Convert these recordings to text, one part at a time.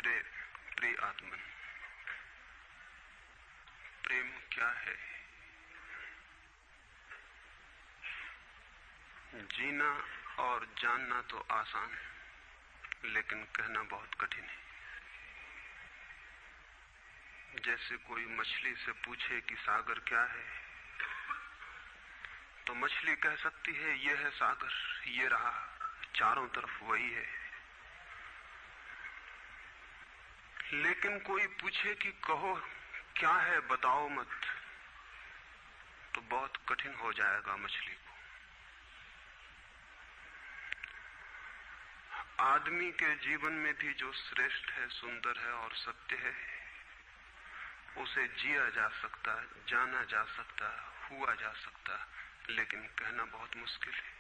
मेरे प्रिय आत्मन, प्रेम क्या है? जीना और जानना तो आसान है, लेकिन कहना बहुत कठिन है। जैसे कोई मछली से पूछे कि सागर क्या है, तो मछली कह सकती है ये है सागर, ये रहा, चारों तरफ वही है। लेकिन कोई पूछे कि कहो क्या है, बताओ मत, तो बहुत कठिन हो जाएगा मछली को। आदमी के जीवन में भी जो श्रेष्ठ है, सुंदर है और सत्य है, उसे जिया जा सकता, जाना जा सकता, हुआ जा सकता, लेकिन कहना बहुत मुश्किल है।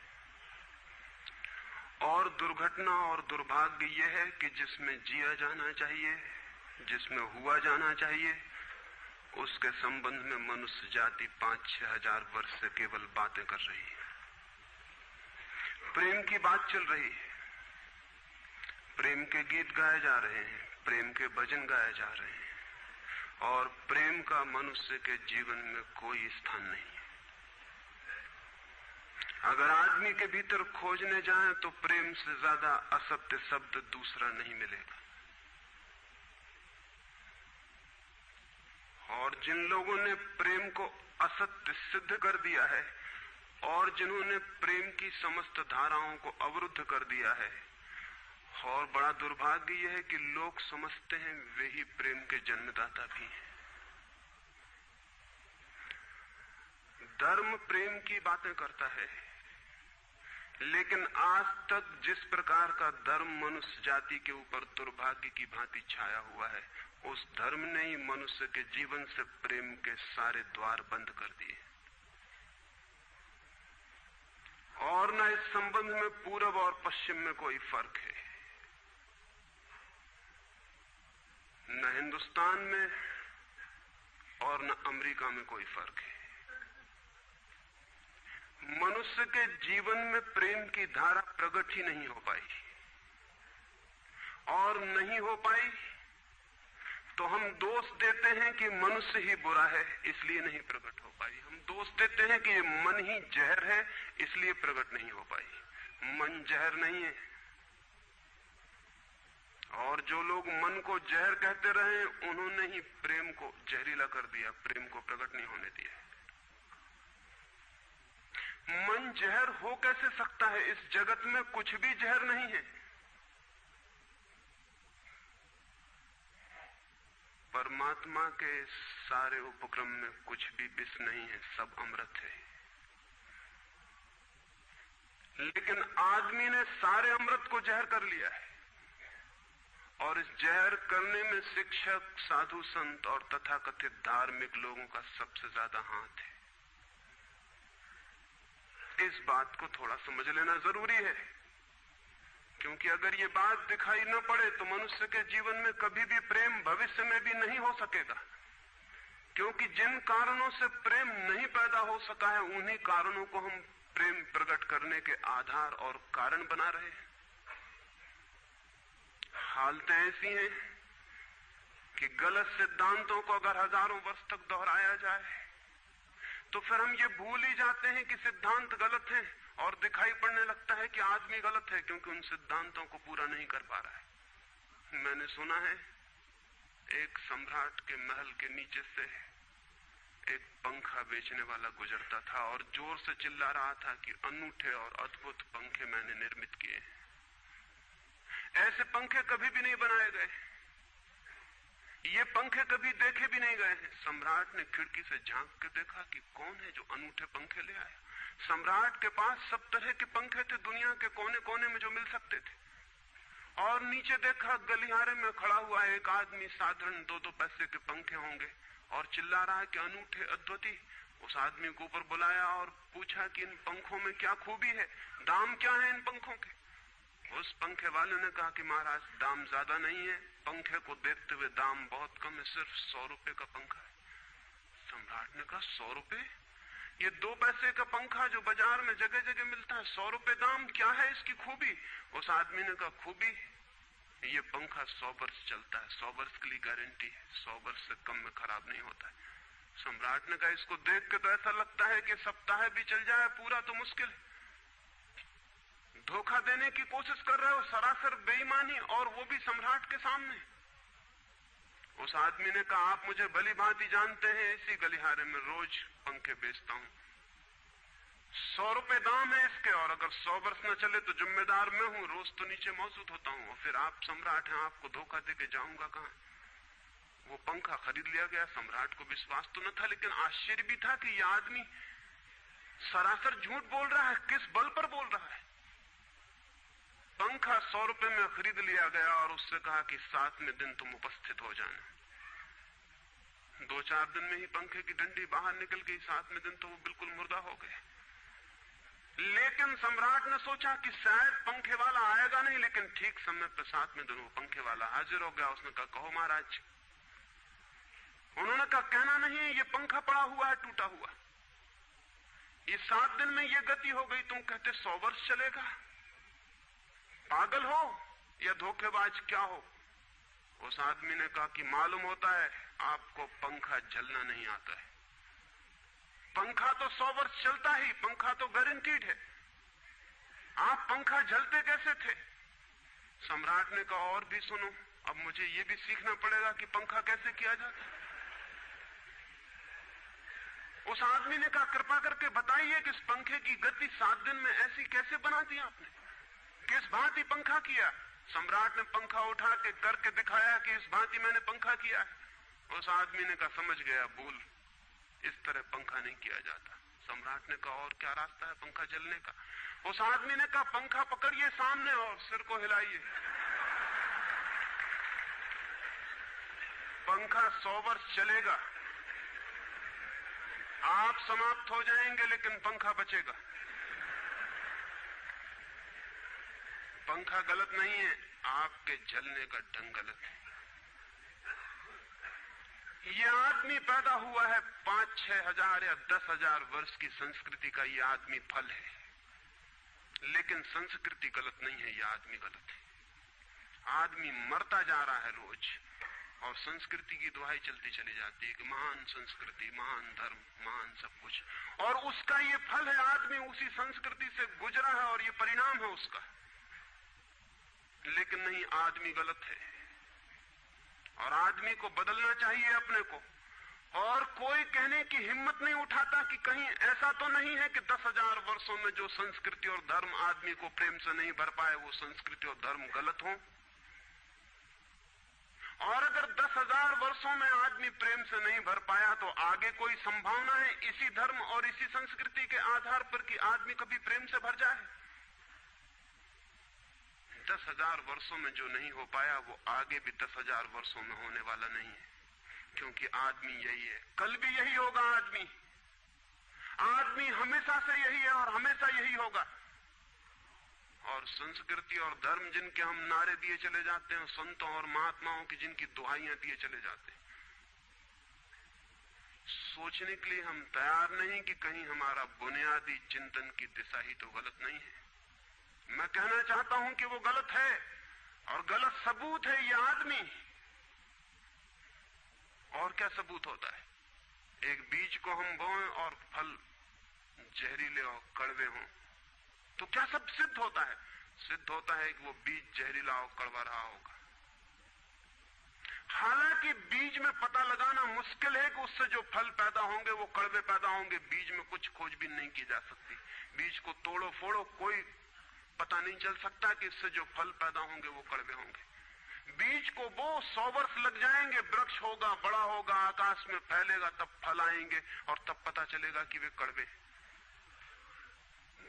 और दुर्घटना और दुर्भाग्य यह है कि जिसमें जिया जाना चाहिए, जिसमें हुआ जाना चाहिए, उसके संबंध में मनुष्य जाति 5-6 हजार वर्ष से केवल बातें कर रही है। प्रेम की बात चल रही है, प्रेम के गीत गाए जा रहे हैं, प्रेम के भजन गाए जा रहे हैं, और प्रेम का मनुष्य के जीवन में कोई स्थान नहीं है। अगर आदमी के भीतर खोजने जाएं तो प्रेम से ज्यादा असत्य शब्द दूसरा नहीं मिलेगा। और जिन लोगों ने प्रेम को असत्य सिद्ध कर दिया है और जिन्होंने प्रेम की समस्त धाराओं को अवरुद्ध कर दिया है, और बड़ा दुर्भाग्य यह है कि लोग समझते हैं वे ही प्रेम के जन्मदाता भी हैं। धर्म प्रेम की बातें करता है, लेकिन आज तक जिस प्रकार का धर्म मनुष्य जाति के ऊपर दुर्भाग्य की भांति छाया हुआ है, उस धर्म ने ही मनुष्य के जीवन से प्रेम के सारे द्वार बंद कर दिए। और न इस संबंध में पूरब और पश्चिम में कोई फर्क है, न हिंदुस्तान में और न अमेरिका में कोई फर्क है। मनुष्य के जीवन में प्रेम की धारा प्रकट ही नहीं हो पाई, और नहीं हो पाई तो हम दोष देते हैं कि मनुष्य ही बुरा है, इसलिए नहीं प्रकट हो पाई। हम दोष देते हैं कि मन ही जहर है, इसलिए प्रकट नहीं हो पाई। मन जहर नहीं है, और जो लोग मन को जहर कहते रहे उन्होंने ही प्रेम को जहरीला कर दिया, प्रेम को प्रकट नहीं होने दिया। मन जहर हो कैसे सकता है? इस जगत में कुछ भी जहर नहीं है। परमात्मा के सारे उपक्रम में कुछ भी विष नहीं है, सब अमृत है। लेकिन आदमी ने सारे अमृत को जहर कर लिया है, और इस जहर करने में शिक्षक, साधु संत और तथाकथित धार्मिक लोगों का सबसे ज्यादा हाथ है। इस बात को थोड़ा समझ लेना जरूरी है, क्योंकि अगर ये बात दिखाई न पड़े तो मनुष्य के जीवन में कभी भी प्रेम भविष्य में भी नहीं हो सकेगा। क्योंकि जिन कारणों से प्रेम नहीं पैदा हो सका है, उन्हीं कारणों को हम प्रेम प्रकट करने के आधार और कारण बना रहे हैं। हालतें ऐसी हैं कि गलत सिद्धांतों को अगर हजारों वर्ष तक दोहराया जाए तो फिर हम ये भूल ही जाते हैं कि सिद्धांत गलत हैं, और दिखाई पड़ने लगता है कि आदमी गलत है, क्योंकि उन सिद्धांतों को पूरा नहीं कर पा रहा है। मैंने सुना है एक सम्राट के महल के नीचे से एक पंखा बेचने वाला गुजरता था और जोर से चिल्ला रहा था कि अनूठे और अद्भुत पंखे मैंने निर्मित किए हैं। ऐसे पंखे कभी भी नहीं बनाए गए, ये पंखे कभी देखे भी नहीं गए हैं। सम्राट ने खिड़की से झांक के देखा कि कौन है जो अनूठे पंखे ले आया। सम्राट के पास सब तरह के पंखे थे, दुनिया के कोने कोने में जो मिल सकते थे। और नीचे देखा, गलियारे में खड़ा हुआ एक आदमी, साधारण 2-2 पैसे के पंखे होंगे, और चिल्ला रहा है कि अनूठे, अद्भुत। उस आदमी को ऊपर बुलाया और पूछा कि इन पंखों में क्या खूबी है, दाम क्या है इन पंखों के? उस पंखे वाले ने कहा कि महाराज, दाम ज्यादा नहीं है, पंखे को देखते हुए दाम बहुत कम है, सिर्फ 100 रुपए का पंखा है। सम्राट ने कहा 100 रुपए? ये 2 पैसे का पंखा जो बाजार में जगह जगह मिलता है, 100 रुपए दाम, क्या है इसकी खूबी? उस आदमी ने कहा खूबी ये पंखा 100 वर्ष चलता है, 100 वर्ष के लिए गारंटी है, 100 वर्ष से कम में खराब नहीं होता है। सम्राट ने कहा इसको देख के तो ऐसा लगता है कि सप्ताह भी चल जाए, पूरा तो मुश्किल है। धोखा देने की कोशिश कर रहे हो, सरासर बेईमानी, और वो भी सम्राट के सामने। उस आदमी ने कहा आप मुझे भली भांति जानते हैं, इसी गलिहारे में रोज पंखे बेचता हूं, 100 रुपए दाम है इसके, और अगर 100 वर्ष न चले तो जिम्मेदार मैं हूं, रोज तो नीचे मौजूद होता हूं, और फिर आप सम्राट हैं, आपको धोखा देके जाऊंगा कहां। वो पंखा खरीद लिया गया। सम्राट को विश्वास तो न था, लेकिन आश्चर्य भी था कि यह आदमी सरासर झूठ बोल रहा है, किस बल पर बोल रहा है। पंखा 100 रुपए में खरीद लिया गया और उससे कहा कि 7वें दिन तुम उपस्थित हो जाना। 2-4 दिन में ही पंखे की डंडी बाहर निकल गई, 7वें दिन तो वो बिल्कुल मुर्दा हो गए। लेकिन सम्राट ने सोचा कि शायद पंखे वाला आएगा नहीं, लेकिन ठीक समय पर 7वें दिन वो पंखे वाला हाजिर हो गया। उसने कहा कहो महाराज। उन्होंने कहा कहना नहीं है, ये पंखा पड़ा हुआ है टूटा हुआ, ये 7 दिन में ये गति हो गई, तुम कहते 100 वर्ष चलेगा। पागल हो या धोखेबाज क्या हो। उस आदमी ने कहा कि मालूम होता है आपको पंखा झलना नहीं आता है, पंखा तो 100 वर्ष चलता ही, पंखा तो गारंटीड है, आप पंखा झलते कैसे थे। सम्राट ने कहा और भी सुनो, अब मुझे ये भी सीखना पड़ेगा कि पंखा कैसे किया जाता है। उस आदमी ने कहा कृपा करके बताइए कि इस पंखे की गति 7 दिन में ऐसी कैसे बना दी आपने, किस भांति पंखा किया। सम्राट ने पंखा उठा के करके दिखाया कि इस भांति मैंने पंखा किया है। उस आदमी ने कहा समझ गया, भूल, इस तरह पंखा नहीं किया जाता। सम्राट ने कहा और क्या रास्ता है पंखा जलने का। उस आदमी ने कहा पंखा पकड़िए सामने और सिर को हिलाइए, पंखा 100 वर्ष चलेगा, आप समाप्त हो जाएंगे लेकिन पंखा बचेगा। पंखा गलत नहीं है, आपके जलने का ढंग गलत है। यह आदमी पैदा हुआ है 5-6 हजार या 10,000 वर्ष की संस्कृति का, यह आदमी फल है, लेकिन संस्कृति गलत नहीं है, यह आदमी गलत है। आदमी मरता जा रहा है रोज, और संस्कृति की दुहाई चलती चली जाती है कि महान संस्कृति, महान धर्म, महान सब कुछ, और उसका ये फल है, आदमी उसी संस्कृति से गुजरा है और ये परिणाम है उसका। लेकिन नहीं, आदमी गलत है और आदमी को बदलना चाहिए अपने को। और कोई कहने की हिम्मत नहीं उठाता कि कहीं ऐसा तो नहीं है कि 10,000 वर्षों में जो संस्कृति और धर्म आदमी को प्रेम से नहीं भर पाए, वो संस्कृति और धर्म गलत हो। और अगर 10,000 वर्षों में आदमी प्रेम से नहीं भर पाया, तो आगे कोई संभावना है इसी धर्म और इसी संस्कृति के आधार पर कि आदमी कभी प्रेम से भर जाए। 10,000 वर्षों में जो नहीं हो पाया, वो आगे भी 10,000 वर्षों में होने वाला नहीं है, क्योंकि आदमी यही है, कल भी यही होगा। आदमी हमेशा से यही है और हमेशा यही होगा। और संस्कृति और धर्म जिनके हम नारे दिए चले जाते हैं, संतों और महात्माओं की जिनकी दुहाइयां दिए चले जाते हैं, सोचने के लिए हम तैयार नहीं कि कहीं हमारा बुनियादी चिंतन की दिशा ही तो गलत नहीं है। मैं कहना चाहता हूं कि वो गलत है, और गलत सबूत है ये आदमी। और क्या सबूत होता है? एक बीज को हम बोएं और फल जहरीले और कड़वे हों, तो क्या सब सिद्ध होता है? सिद्ध होता है कि वो बीज जहरीला और कड़वा रहा होगा। हालांकि बीज में पता लगाना मुश्किल है कि उससे जो फल पैदा होंगे वो कड़वे पैदा होंगे। बीज में कुछ खोजबीन नहीं की जा सकती। बीज को तोड़ो फोड़ो, कोई पता नहीं चल सकता कि इससे जो फल पैदा होंगे वो कड़वे होंगे। बीज को वो 100 वर्ष लग जाएंगे, वृक्ष होगा, बड़ा होगा, आकाश में फैलेगा, तब फल आएंगे और तब पता चलेगा कि वे कड़वे।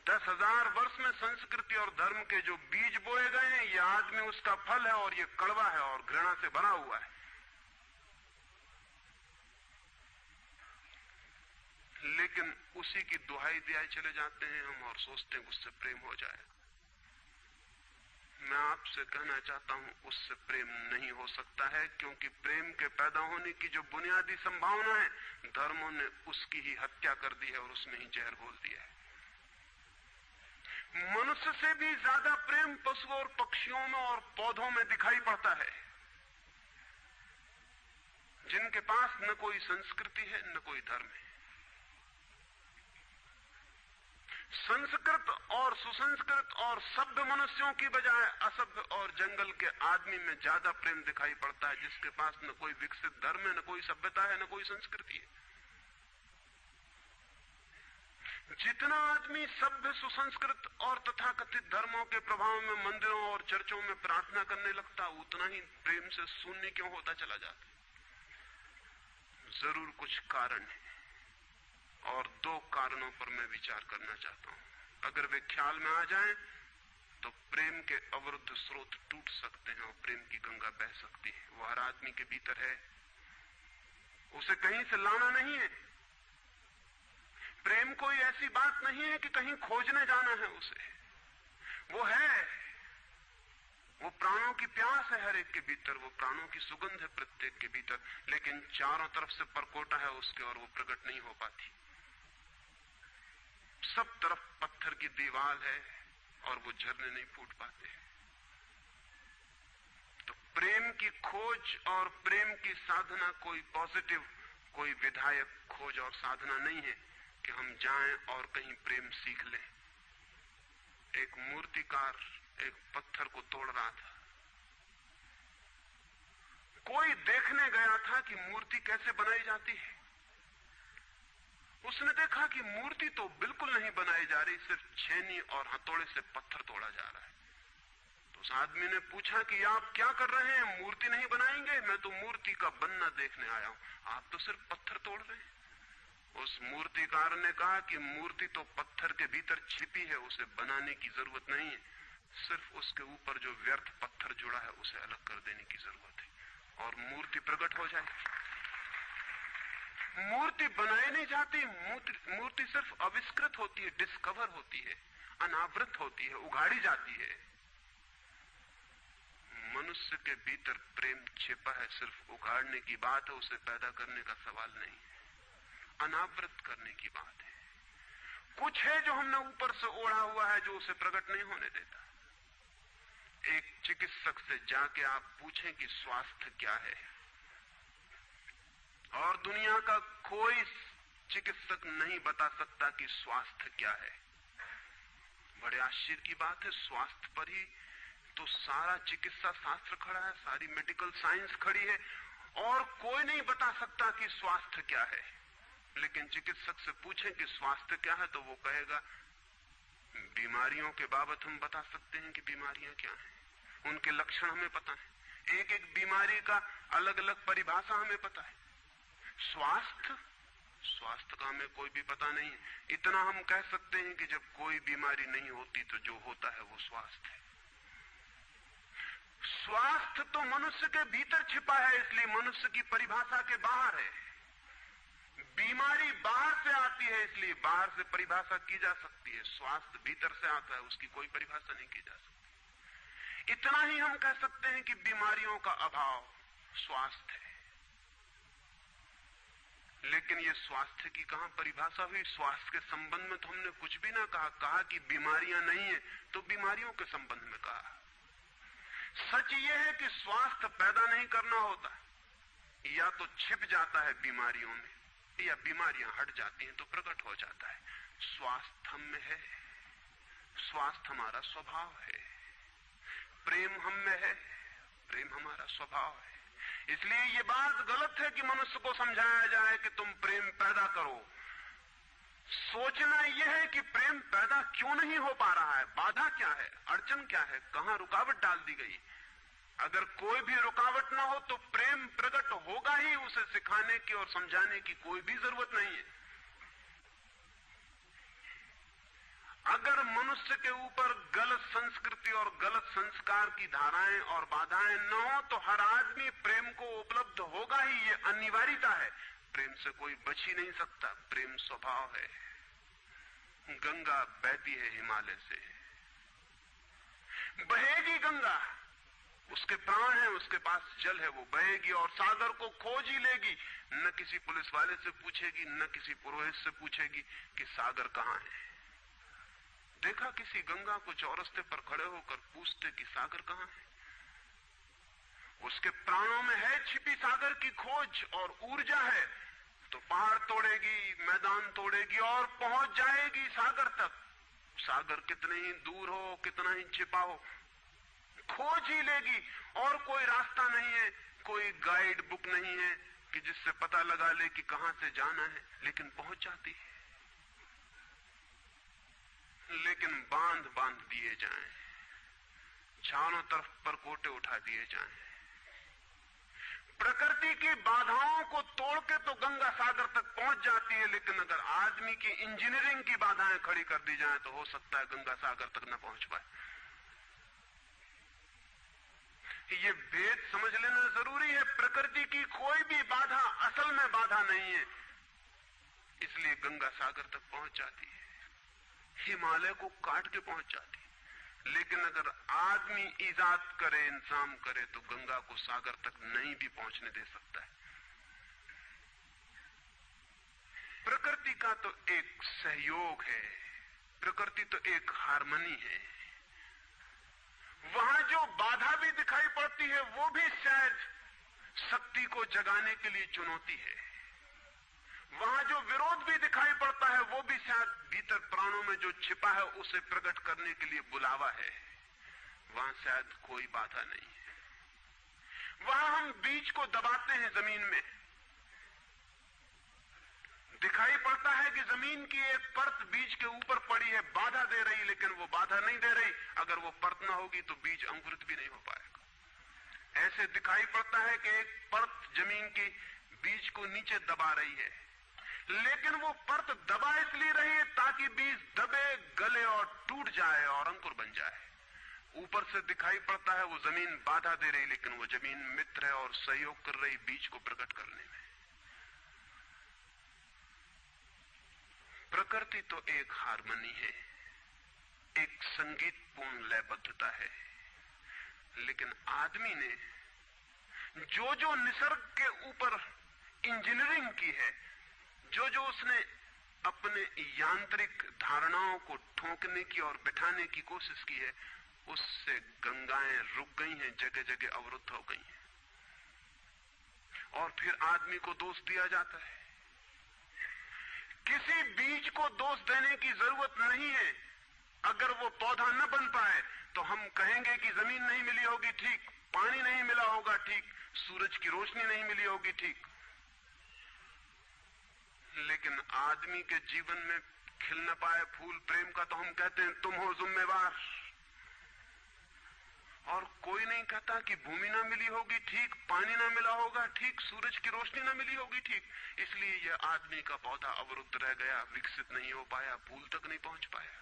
10,000 वर्ष में संस्कृति और धर्म के जो बीज बोए गए हैं, ये आदमी उसका फल है और ये कड़वा है और घृणा से भरा हुआ है। लेकिन उसी की दुहाई दिए चले जाते हैं हम और सोचते हैं उससे प्रेम हो जाएगा। मैं आपसे कहना चाहता हूं उससे प्रेम नहीं हो सकता है, क्योंकि प्रेम के पैदा होने की जो बुनियादी संभावना है, धर्मों ने उसकी ही हत्या कर दी है और उसमें ही जहर घोल दिया है। मनुष्य से भी ज्यादा प्रेम पशुओं और पक्षियों में और पौधों में दिखाई पड़ता है, जिनके पास न कोई संस्कृति है न कोई धर्म है। संस्कृत और सुसंस्कृत और सभ्य मनुष्यों की बजाय असभ्य और जंगल के आदमी में ज्यादा प्रेम दिखाई पड़ता है, जिसके पास न कोई विकसित धर्म है, न कोई सभ्यता है, न कोई संस्कृति है। जितना आदमी सभ्य, सुसंस्कृत और तथाकथित धर्मों के प्रभाव में मंदिरों और चर्चों में प्रार्थना करने लगता, उतना ही प्रेम से शून्य क्यों होता चला जाता? जरूर कुछ कारण है, और दो कारणों पर मैं विचार करना चाहता हूं। अगर वे ख्याल में आ जाएं तो प्रेम के अवरुद्ध स्रोत टूट सकते हैं और प्रेम की गंगा बह सकती है। वो हर आदमी के भीतर है, उसे कहीं से लाना नहीं है। प्रेम कोई ऐसी बात नहीं है कि कहीं खोजने जाना है उसे, वो है, वो प्राणों की प्यास है हर एक के भीतर, वो प्राणों की सुगंध है प्रत्येक के भीतर, लेकिन चारों तरफ से परकोटा है उसके और वो प्रकट नहीं हो पाती। सब तरफ पत्थर की दीवार है और वो झरने नहीं फूट पाते। तो प्रेम की खोज और प्रेम की साधना कोई पॉजिटिव, कोई विधायक खोज और साधना नहीं है कि हम जाएं और कहीं प्रेम सीख लें। एक मूर्तिकार एक पत्थर को तोड़ रहा था, कोई देखने गया था कि मूर्ति कैसे बनाई जाती है। उसने देखा कि मूर्ति तो बिल्कुल नहीं बनाई जा रही, सिर्फ छेनी और हथौड़े से पत्थर तोड़ा जा रहा है। तो उस आदमी ने पूछा कि आप क्या कर रहे हैं, मूर्ति नहीं बनाएंगे? मैं तो मूर्ति का बनना देखने आया हूं, आप तो सिर्फ पत्थर तोड़ रहे हैं। उस मूर्तिकार ने कहा कि मूर्ति तो पत्थर के भीतर छिपी है, उसे बनाने की जरूरत नहीं है, सिर्फ उसके ऊपर जो व्यर्थ पत्थर जुड़ा है उसे अलग कर देने की जरूरत है और मूर्ति प्रकट हो जाएगी। मूर्ति बनाई नहीं जाती, मूर्ति सिर्फ आविष्कृत होती है, डिस्कवर होती है, अनावृत होती है, उगाड़ी जाती है। मनुष्य के भीतर प्रेम छिपा है, सिर्फ उगाड़ने की बात है, उसे पैदा करने का सवाल नहीं है, अनावृत करने की बात है। कुछ है जो हमने ऊपर से ओढ़ा हुआ है, जो उसे प्रकट नहीं होने देता। एक चिकित्सक से जाके आप पूछें कि स्वास्थ्य क्या है, और दुनिया का कोई चिकित्सक नहीं बता सकता कि स्वास्थ्य क्या है। बड़े आश्चर्य की बात है, स्वास्थ्य पर ही तो सारा चिकित्सा शास्त्र खड़ा है, सारी मेडिकल साइंस खड़ी है, और कोई नहीं बता सकता कि स्वास्थ्य क्या है। लेकिन चिकित्सक से पूछें कि स्वास्थ्य क्या है, तो वो कहेगा बीमारियों के बाबत हम बता सकते हैं कि बीमारियां क्या हैं, उनके लक्षण हमें पता है, एक एक बीमारी का अलग अलग परिभाषा हमें पता है। स्वास्थ्य का हमें कोई भी पता नहीं है। इतना हम कह सकते हैं कि जब कोई बीमारी नहीं होती तो जो होता है वो स्वास्थ्य है। स्वास्थ्य तो मनुष्य के भीतर छिपा है, इसलिए मनुष्य की परिभाषा के बाहर है। बीमारी बाहर से आती है, इसलिए बाहर से परिभाषा की जा सकती है। स्वास्थ्य भीतर से आता है, उसकी कोई परिभाषा नहीं की जा सकती। इतना ही हम कह सकते हैं कि बीमारियों का अभाव स्वास्थ्य है। लेकिन ये स्वास्थ्य की कहां परिभाषा हुई? स्वास्थ्य के संबंध में तो हमने कुछ भी ना कहा कि बीमारियां नहीं है तो बीमारियों के संबंध में कहा। सच ये है कि स्वास्थ्य पैदा नहीं करना होता, या तो छिप जाता है बीमारियों में, या बीमारियां हट जाती हैं तो प्रकट हो जाता है। स्वास्थ्य हम में है, स्वास्थ्य हमारा स्वभाव है, प्रेम हम में है, प्रेम हमारा स्वभाव है। इसलिए ये बात गलत है कि मनुष्य को समझाया जाए कि तुम प्रेम पैदा करो। सोचना यह है कि प्रेम पैदा क्यों नहीं हो पा रहा है, बाधा क्या है, अड़चन क्या है, कहां रुकावट डाल दी गई। अगर कोई भी रुकावट ना हो तो प्रेम प्रकट होगा ही, उसे सिखाने की और समझाने की कोई भी जरूरत नहीं है। अगर मनुष्य के ऊपर गलत संस्कृति और गलत संस्कार की धाराएं और बाधाएं न हो तो हर आदमी प्रेम को उपलब्ध होगा ही, ये अनिवार्यता है। प्रेम से कोई बच ही नहीं सकता, प्रेम स्वभाव है। गंगा बहती है हिमालय से, बहेगी गंगा, उसके प्राण है, उसके पास जल है, वो बहेगी और सागर को खोज ही लेगी। न किसी पुलिस वाले से पूछेगी, न किसी पुरोहित से पूछेगी कि सागर कहां है। देखा किसी गंगा को चौरस्ते पर खड़े होकर पूछते कि सागर कहां है? उसके प्राणों में है छिपी सागर की खोज और ऊर्जा है, तो पहाड़ तोड़ेगी, मैदान तोड़ेगी और पहुंच जाएगी सागर तक। सागर कितने ही दूर हो, कितना ही छिपा हो, खोज ही लेगी। और कोई रास्ता नहीं है, कोई गाइड बुक नहीं है कि जिससे पता लगा ले कि कहां से जाना है, लेकिन पहुंच जाती है। लेकिन बांध बांध दिए जाएं, चारों तरफ परकोटे उठा दिए जाएं, प्रकृति की बाधाओं को तोड़ के तो गंगा सागर तक पहुंच जाती है, लेकिन अगर आदमी की इंजीनियरिंग की बाधाएं खड़ी कर दी जाएं तो हो सकता है गंगा सागर तक न पहुंच पाए। ये भेद समझ लेना जरूरी है। प्रकृति की कोई भी बाधा असल में बाधा नहीं है, इसलिए गंगा सागर तक पहुंच जाती है, हिमालय को काट के पहुंच जाती है। लेकिन अगर आदमी इजाद करे, इंतजाम करे, तो गंगा को सागर तक नहीं भी पहुंचने दे सकता है। प्रकृति का तो एक सहयोग है, प्रकृति तो एक हार्मनी है। वहां जो बाधा भी दिखाई पड़ती है वो भी शायद शक्ति को जगाने के लिए चुनौती है। वहां जो विरोध भी दिखाई पड़ता है वो भी शायद भीतर प्राणों में जो छिपा है उसे प्रकट करने के लिए बुलावा है। वहां शायद कोई बाधा नहीं है। वहां हम बीज को दबाते हैं जमीन में, दिखाई पड़ता है कि जमीन की एक परत बीज के ऊपर पड़ी है, बाधा दे रही, लेकिन वो बाधा नहीं दे रही। अगर वो परत ना होगी तो बीज अंकुरित भी नहीं हो पाएगा। ऐसे दिखाई पड़ता है कि एक परत जमीन की बीज को नीचे दबा रही है, लेकिन वो परत दबा इसलिए रही है ताकि बीज दबे, गले और टूट जाए और अंकुर बन जाए। ऊपर से दिखाई पड़ता है वो जमीन बाधा दे रही, लेकिन वो जमीन मित्र है और सहयोग कर रही बीज को प्रकट करने में। प्रकृति तो एक हार्मनी है, एक संगीतपूर्ण लयबद्धता है। लेकिन आदमी ने जो जो निसर्ग के ऊपर इंजीनियरिंग की है, जो जो उसने अपने यांत्रिक धारणाओं को ठोकने की और बिठाने की कोशिश की है, उससे गंगाएं रुक गई हैं, जगह जगह अवरुद्ध हो गई हैं। और फिर आदमी को दोष दिया जाता है। किसी बीज को दोष देने की जरूरत नहीं है। अगर वो पौधा न बन पाए तो हम कहेंगे कि जमीन नहीं मिली होगी, ठीक, पानी नहीं मिला होगा, ठीक, सूरज की रोशनी नहीं मिली होगी, ठीक। लेकिन आदमी के जीवन में खिल न पाए फूल प्रेम का तो हम कहते हैं तुम हो जिम्मेवार। और कोई नहीं कहता कि भूमि ना मिली होगी, ठीक, पानी ना मिला होगा, ठीक, सूरज की रोशनी ना मिली होगी, ठीक। इसलिए यह आदमी का पौधा अवरुद्ध रह गया, विकसित नहीं हो पाया, फूल तक नहीं पहुंच पाया।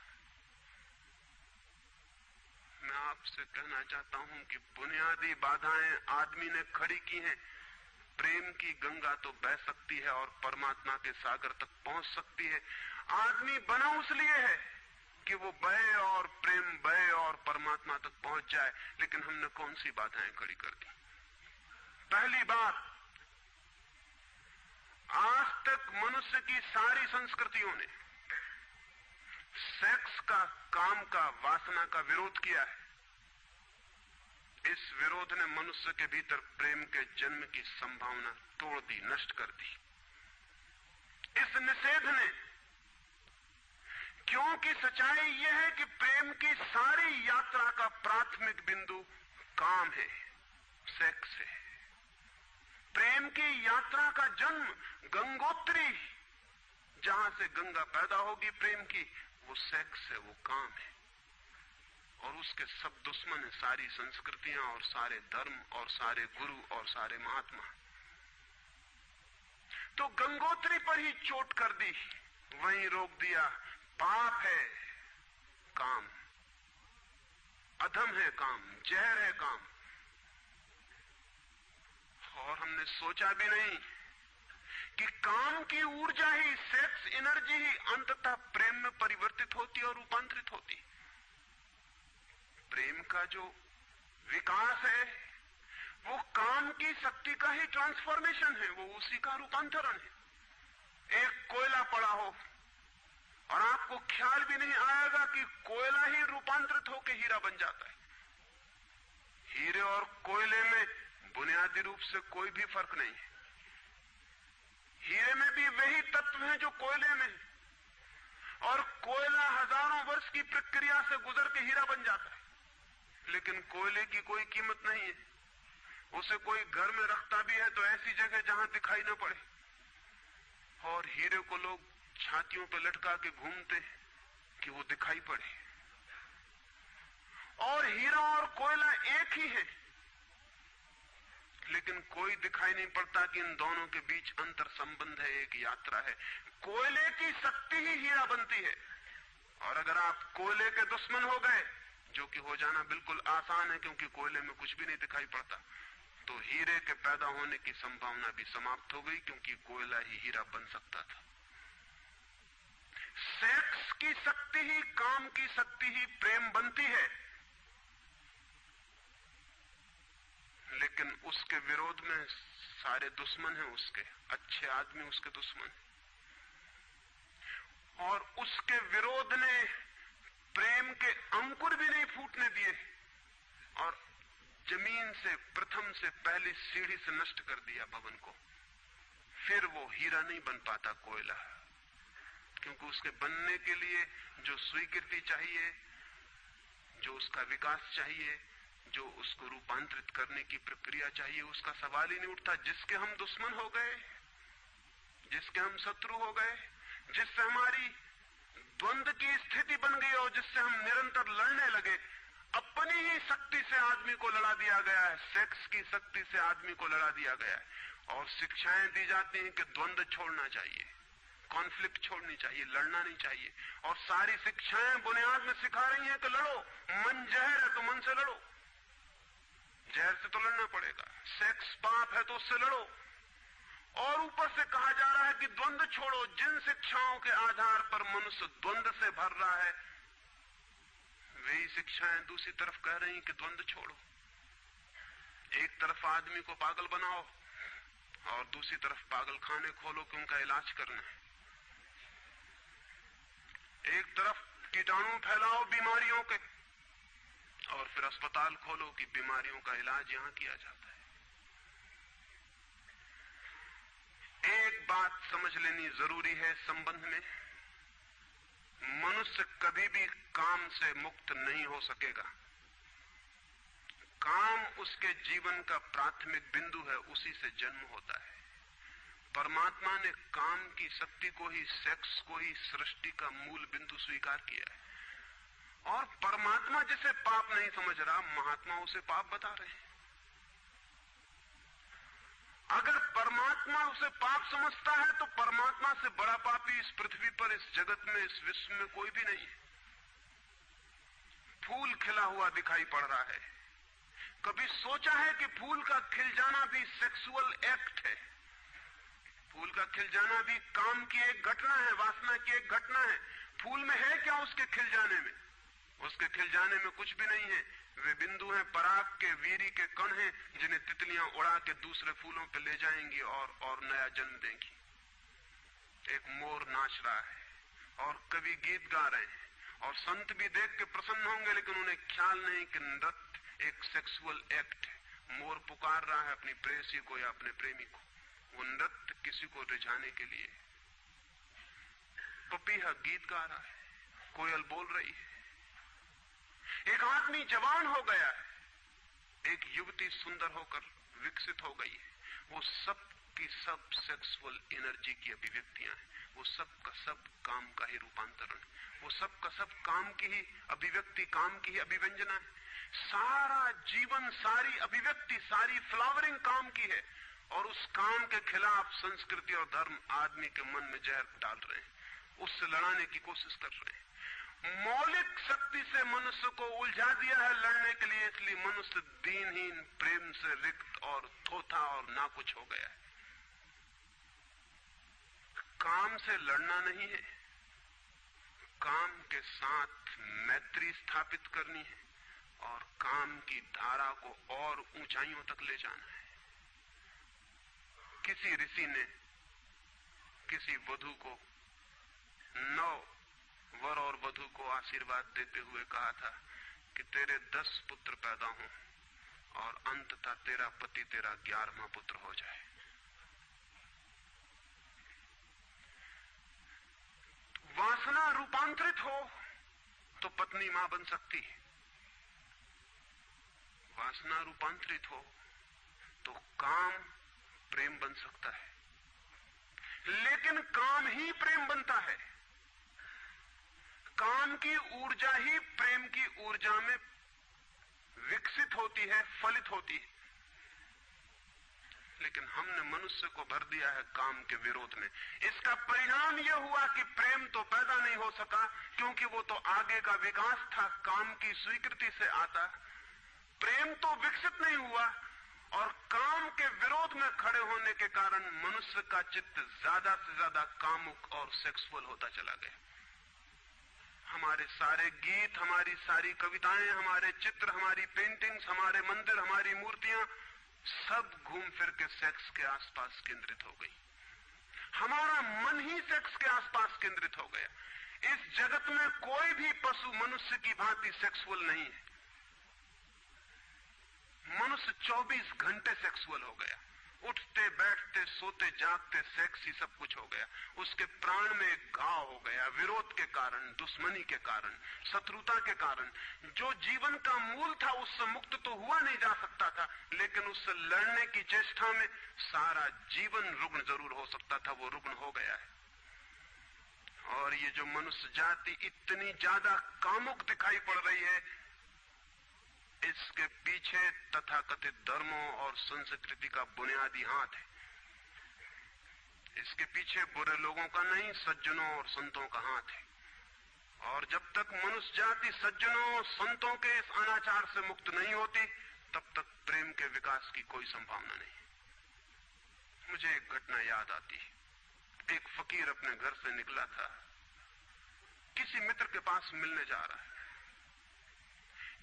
मैं आपसे कहना चाहता हूं कि बुनियादी बाधाएं आदमी ने खड़ी की हैं। प्रेम की गंगा तो बह सकती है और परमात्मा के सागर तक पहुंच सकती है। आदमी बना उस लिए है कि वो बहे और प्रेम बहे और परमात्मा तक पहुंच जाए। लेकिन हमने कौन सी बाधाएं खड़ी कर दी? पहली बात, आज तक मनुष्य की सारी संस्कृतियों ने सेक्स का, काम का, वासना का विरोध किया है। इस विरोध ने मनुष्य के भीतर प्रेम के जन्म की संभावना तोड़ दी, नष्ट कर दी। इस निषेध ने, क्योंकि सच्चाई यह है कि प्रेम की सारी यात्रा का प्राथमिक बिंदु काम है, सेक्स है। प्रेम की यात्रा का जन्म गंगोत्री, जहां से गंगा पैदा होगी प्रेम की, वो सेक्स है, वो काम है। और उसके सब दुश्मन है, सारी संस्कृतियां और सारे धर्म और सारे गुरु और सारे महात्मा। तो गंगोत्री पर ही चोट कर दी, वहीं रोक दिया। पाप है काम, अधम है काम, जहर है काम। और हमने सोचा भी नहीं कि काम की ऊर्जा ही, सेक्स एनर्जी ही अंततः प्रेम में परिवर्तित होती और रूपांतरित होती। प्रेम का जो विकास है वो काम की शक्ति का ही ट्रांसफॉर्मेशन है, वो उसी का रूपांतरण है। एक कोयला पड़ा हो और आपको ख्याल भी नहीं आएगा कि कोयला ही रूपांतरित होकर हीरा बन जाता है। हीरे और कोयले में बुनियादी रूप से कोई भी फर्क नहीं है। हीरे में भी वही तत्व हैं जो कोयले में, और कोयला हजारों वर्ष की प्रक्रिया से गुजर के हीरा बन जाता है। लेकिन कोयले की कोई कीमत नहीं है। उसे कोई घर में रखता भी है तो ऐसी जगह जहां दिखाई न पड़े, और हीरे को लोग छातियों पर लटका के घूमते हैं कि वो दिखाई पड़े। और हीरा और कोयला एक ही है, लेकिन कोई दिखाई नहीं पड़ता कि इन दोनों के बीच अंतर संबंध है, एक यात्रा है। कोयले की शक्ति ही हीरा बनती है, और अगर आप कोयले के दुश्मन हो गए, जो कि हो जाना बिल्कुल आसान है क्योंकि कोयले में कुछ भी नहीं दिखाई पड़ता, तो हीरे के पैदा होने की संभावना भी समाप्त हो गई, क्योंकि कोयला ही हीरा बन सकता था। सेक्स की शक्ति ही, काम की शक्ति ही प्रेम बनती है, लेकिन उसके विरोध में सारे दुश्मन हैं उसके, अच्छे आदमी उसके दुश्मन हैं। और उसके विरोध ने प्रेम के अंकुर भी नहीं फूटने दिए, और जमीन से प्रथम से पहली सीढ़ी से नष्ट कर दिया भवन को। फिर वो हीरा नहीं बन पाता कोयला, क्योंकि उसके बनने के लिए जो स्वीकृति चाहिए, जो उसका विकास चाहिए, जो उसको रूपांतरित करने की प्रक्रिया चाहिए, उसका सवाल ही नहीं उठता। जिसके हम दुश्मन हो गए, जिसके हम शत्रु हो गए, जिससे हमारी द्वंद्व की स्थिति बन गई और जिससे हम निरंतर लड़ने लगे, अपनी ही शक्ति से आदमी को लड़ा दिया गया है, सेक्स की शक्ति से आदमी को लड़ा दिया गया है। और शिक्षाएं दी जाती हैं कि द्वंद्व छोड़ना चाहिए, कॉन्फ्लिक्ट छोड़नी चाहिए, लड़ना नहीं चाहिए। और सारी शिक्षाएं बुनियाद में सिखा रही हैं कि लड़ो, मन जहर है तो मन से लड़ो, जहर से तो लड़ना पड़ेगा। सेक्स पाप है तो उससे लड़ो। और ऊपर से कहा जा रहा है कि द्वंद्व छोड़ो। जिन शिक्षाओं के आधार पर मनुष्य द्वंद्व से भर रहा है, वही शिक्षाएं दूसरी तरफ कह रही हैं कि द्वंद्व छोड़ो। एक तरफ आदमी को पागल बनाओ और दूसरी तरफ पागल खाने खोलो कि उनका इलाज करना है। एक तरफ कीटाणु फैलाओ बीमारियों के, और फिर अस्पताल खोलो कि बीमारियों का इलाज यहां किया जाता है। एक बात समझ लेनी जरूरी है संबंध में, मनुष्य कभी भी काम से मुक्त नहीं हो सकेगा। काम उसके जीवन का प्राथमिक बिंदु है, उसी से जन्म होता है। परमात्मा ने काम की शक्ति को ही, सेक्स को ही सृष्टि का मूल बिंदु स्वीकार किया है। और परमात्मा जिसे पाप नहीं समझ रहा, महात्मा उसे पाप बता रहे हैं। अगर परमात्मा उसे पाप समझता है तो परमात्मा से बड़ा पापी इस पृथ्वी पर, इस जगत में, इस विश्व में कोई भी नहीं है। फूल खिला हुआ दिखाई पड़ रहा है, कभी सोचा है कि फूल का खिल जाना भी सेक्सुअल एक्ट है? फूल का खिल जाना भी काम की एक घटना है, वासना की एक घटना है। फूल में है क्या उसके खिल जाने में? उसके खिल जाने में कुछ भी नहीं है। वे बिंदु हैं, पराग के, वीरी के कण हैं, जिन्हें तितलियां उड़ा के दूसरे फूलों पे ले जाएंगी और नया जन्म देंगी। एक मोर नाच रहा है और कवि गीत गा रहे हैं, और संत भी देख के प्रसन्न होंगे, लेकिन उन्हें ख्याल नहीं कि नृत्य एक सेक्सुअल एक्ट है। मोर पुकार रहा है अपनी प्रेयसी को या अपने प्रेमी को, वो नृत्य किसी को रिझाने के लिए। पपीहा गीत गा रहा है, कोयल बोल रही है। एक आदमी जवान हो गया है, एक युवती सुंदर होकर विकसित हो गई है। वो सब की सब सेक्सुअल एनर्जी की अभिव्यक्तियां हैं। वो सब का सब काम का ही रूपांतरण, वो सब का सब काम की ही अभिव्यक्ति, काम की ही अभिव्यंजना है। सारा जीवन, सारी अभिव्यक्ति, सारी फ्लावरिंग काम की है। और उस काम के खिलाफ संस्कृति और धर्म आदमी के मन में जहर डाल रहे हैं, उससे लड़ाने की कोशिश कर रहे हैं। मौलिक शक्ति से मनुष्य को उलझा दिया है लड़ने के लिए, इसलिए मनुष्य दीनहीन, प्रेम से रिक्त और थोथा और नाकुछ हो गया है। काम से लड़ना नहीं है, काम के साथ मैत्री स्थापित करनी है और काम की धारा को और ऊंचाइयों तक ले जाना है। किसी ऋषि ने किसी वधू को 9 वर और वधू को आशीर्वाद देते हुए कहा था कि तेरे 10 पुत्र पैदा हों और अंततः तेरा पति तेरा 11वां पुत्र हो जाए। वासना रूपांतरित हो तो पत्नी मां बन सकती है, वासना रूपांतरित हो तो काम प्रेम बन सकता है, लेकिन काम ही प्रेम बनता है। काम की ऊर्जा ही प्रेम की ऊर्जा में विकसित होती है, फलित होती है। लेकिन हमने मनुष्य को भर दिया है काम के विरोध में। इसका परिणाम यह हुआ कि प्रेम तो पैदा नहीं हो सका, क्योंकि वो तो आगे का विकास था, काम की स्वीकृति से आता। प्रेम तो विकसित नहीं हुआ और काम के विरोध में खड़े होने के कारण मनुष्य का चित्त ज्यादा से ज्यादा कामुक और सेक्सुअल होता चला गया। हमारे सारे गीत, हमारी सारी कविताएं, हमारे चित्र, हमारी पेंटिंग्स, हमारे मंदिर, हमारी मूर्तियां सब घूम फिर के सेक्स के आसपास केंद्रित हो गई। हमारा मन ही सेक्स के आसपास केंद्रित हो गया। इस जगत में कोई भी पशु मनुष्य की भांति सेक्सुअल नहीं है। मनुष्य 24 घंटे सेक्सुअल हो गया। उठते बैठते सोते जागते सेक्स ही सब कुछ हो गया। उसके प्राण में एक घाव हो गया, विरोध के कारण, दुश्मनी के कारण, शत्रुता के कारण। जो जीवन का मूल था उससे मुक्त तो हुआ नहीं जा सकता था, लेकिन उससे लड़ने की चेष्टा में सारा जीवन रुग्ण जरूर हो सकता था, वो रुग्ण हो गया है। और ये जो मनुष्य जाति इतनी ज्यादा कामुक दिखाई पड़ रही है, इसके पीछे तथाकथित धर्मों और संस्कृति का बुनियादी हाथ है। इसके पीछे बुरे लोगों का नहीं, सज्जनों और संतों का हाथ है। और जब तक मनुष्य जाति सज्जनों और संतों के इस अनाचार से मुक्त नहीं होती, तब तक प्रेम के विकास की कोई संभावना नहीं। मुझे एक घटना याद आती है। एक फकीर अपने घर से निकला था, किसी मित्र के पास मिलने जा रहा है।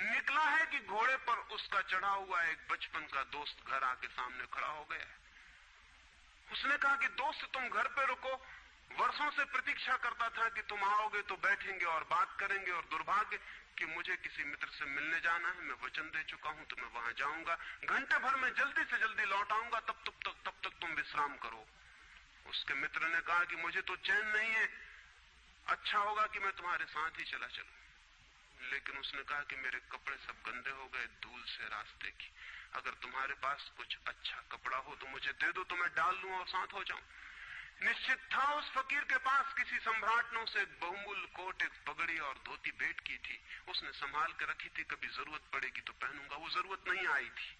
निकला है कि घोड़े पर उसका चढ़ा हुआ एक बचपन का दोस्त घर आके सामने खड़ा हो गया। उसने कहा कि दोस्त तुम घर पे रुको, वर्षों से प्रतीक्षा करता था कि तुम आओगे तो बैठेंगे और बात करेंगे, और दुर्भाग्य कि मुझे किसी मित्र से मिलने जाना है, मैं वचन दे चुका हूं तो मैं वहां जाऊंगा, घंटे भर में जल्दी से जल्दी लौट आऊंगा, तब तक तुम विश्राम करो। उसके मित्र ने कहा कि मुझे तो चैन नहीं है, अच्छा होगा कि मैं तुम्हारे साथ ही चला चलूं। लेकिन उसने कहा कि मेरे कपड़े सब गंदे हो गए धूल से रास्ते की, अगर तुम्हारे पास कुछ अच्छा कपड़ा हो तो मुझे दे दो, तो मैं डाल लूं और साथ हो जाऊं। निश्चित था उस फकीर के पास किसी सम्राट ने उसे एक बहुमूल्य कोट, एक पगड़ी और धोती भेंट की थी। उसने संभाल कर रखी थी, कभी जरूरत पड़ेगी तो पहनूंगा। वो जरूरत नहीं आई थी,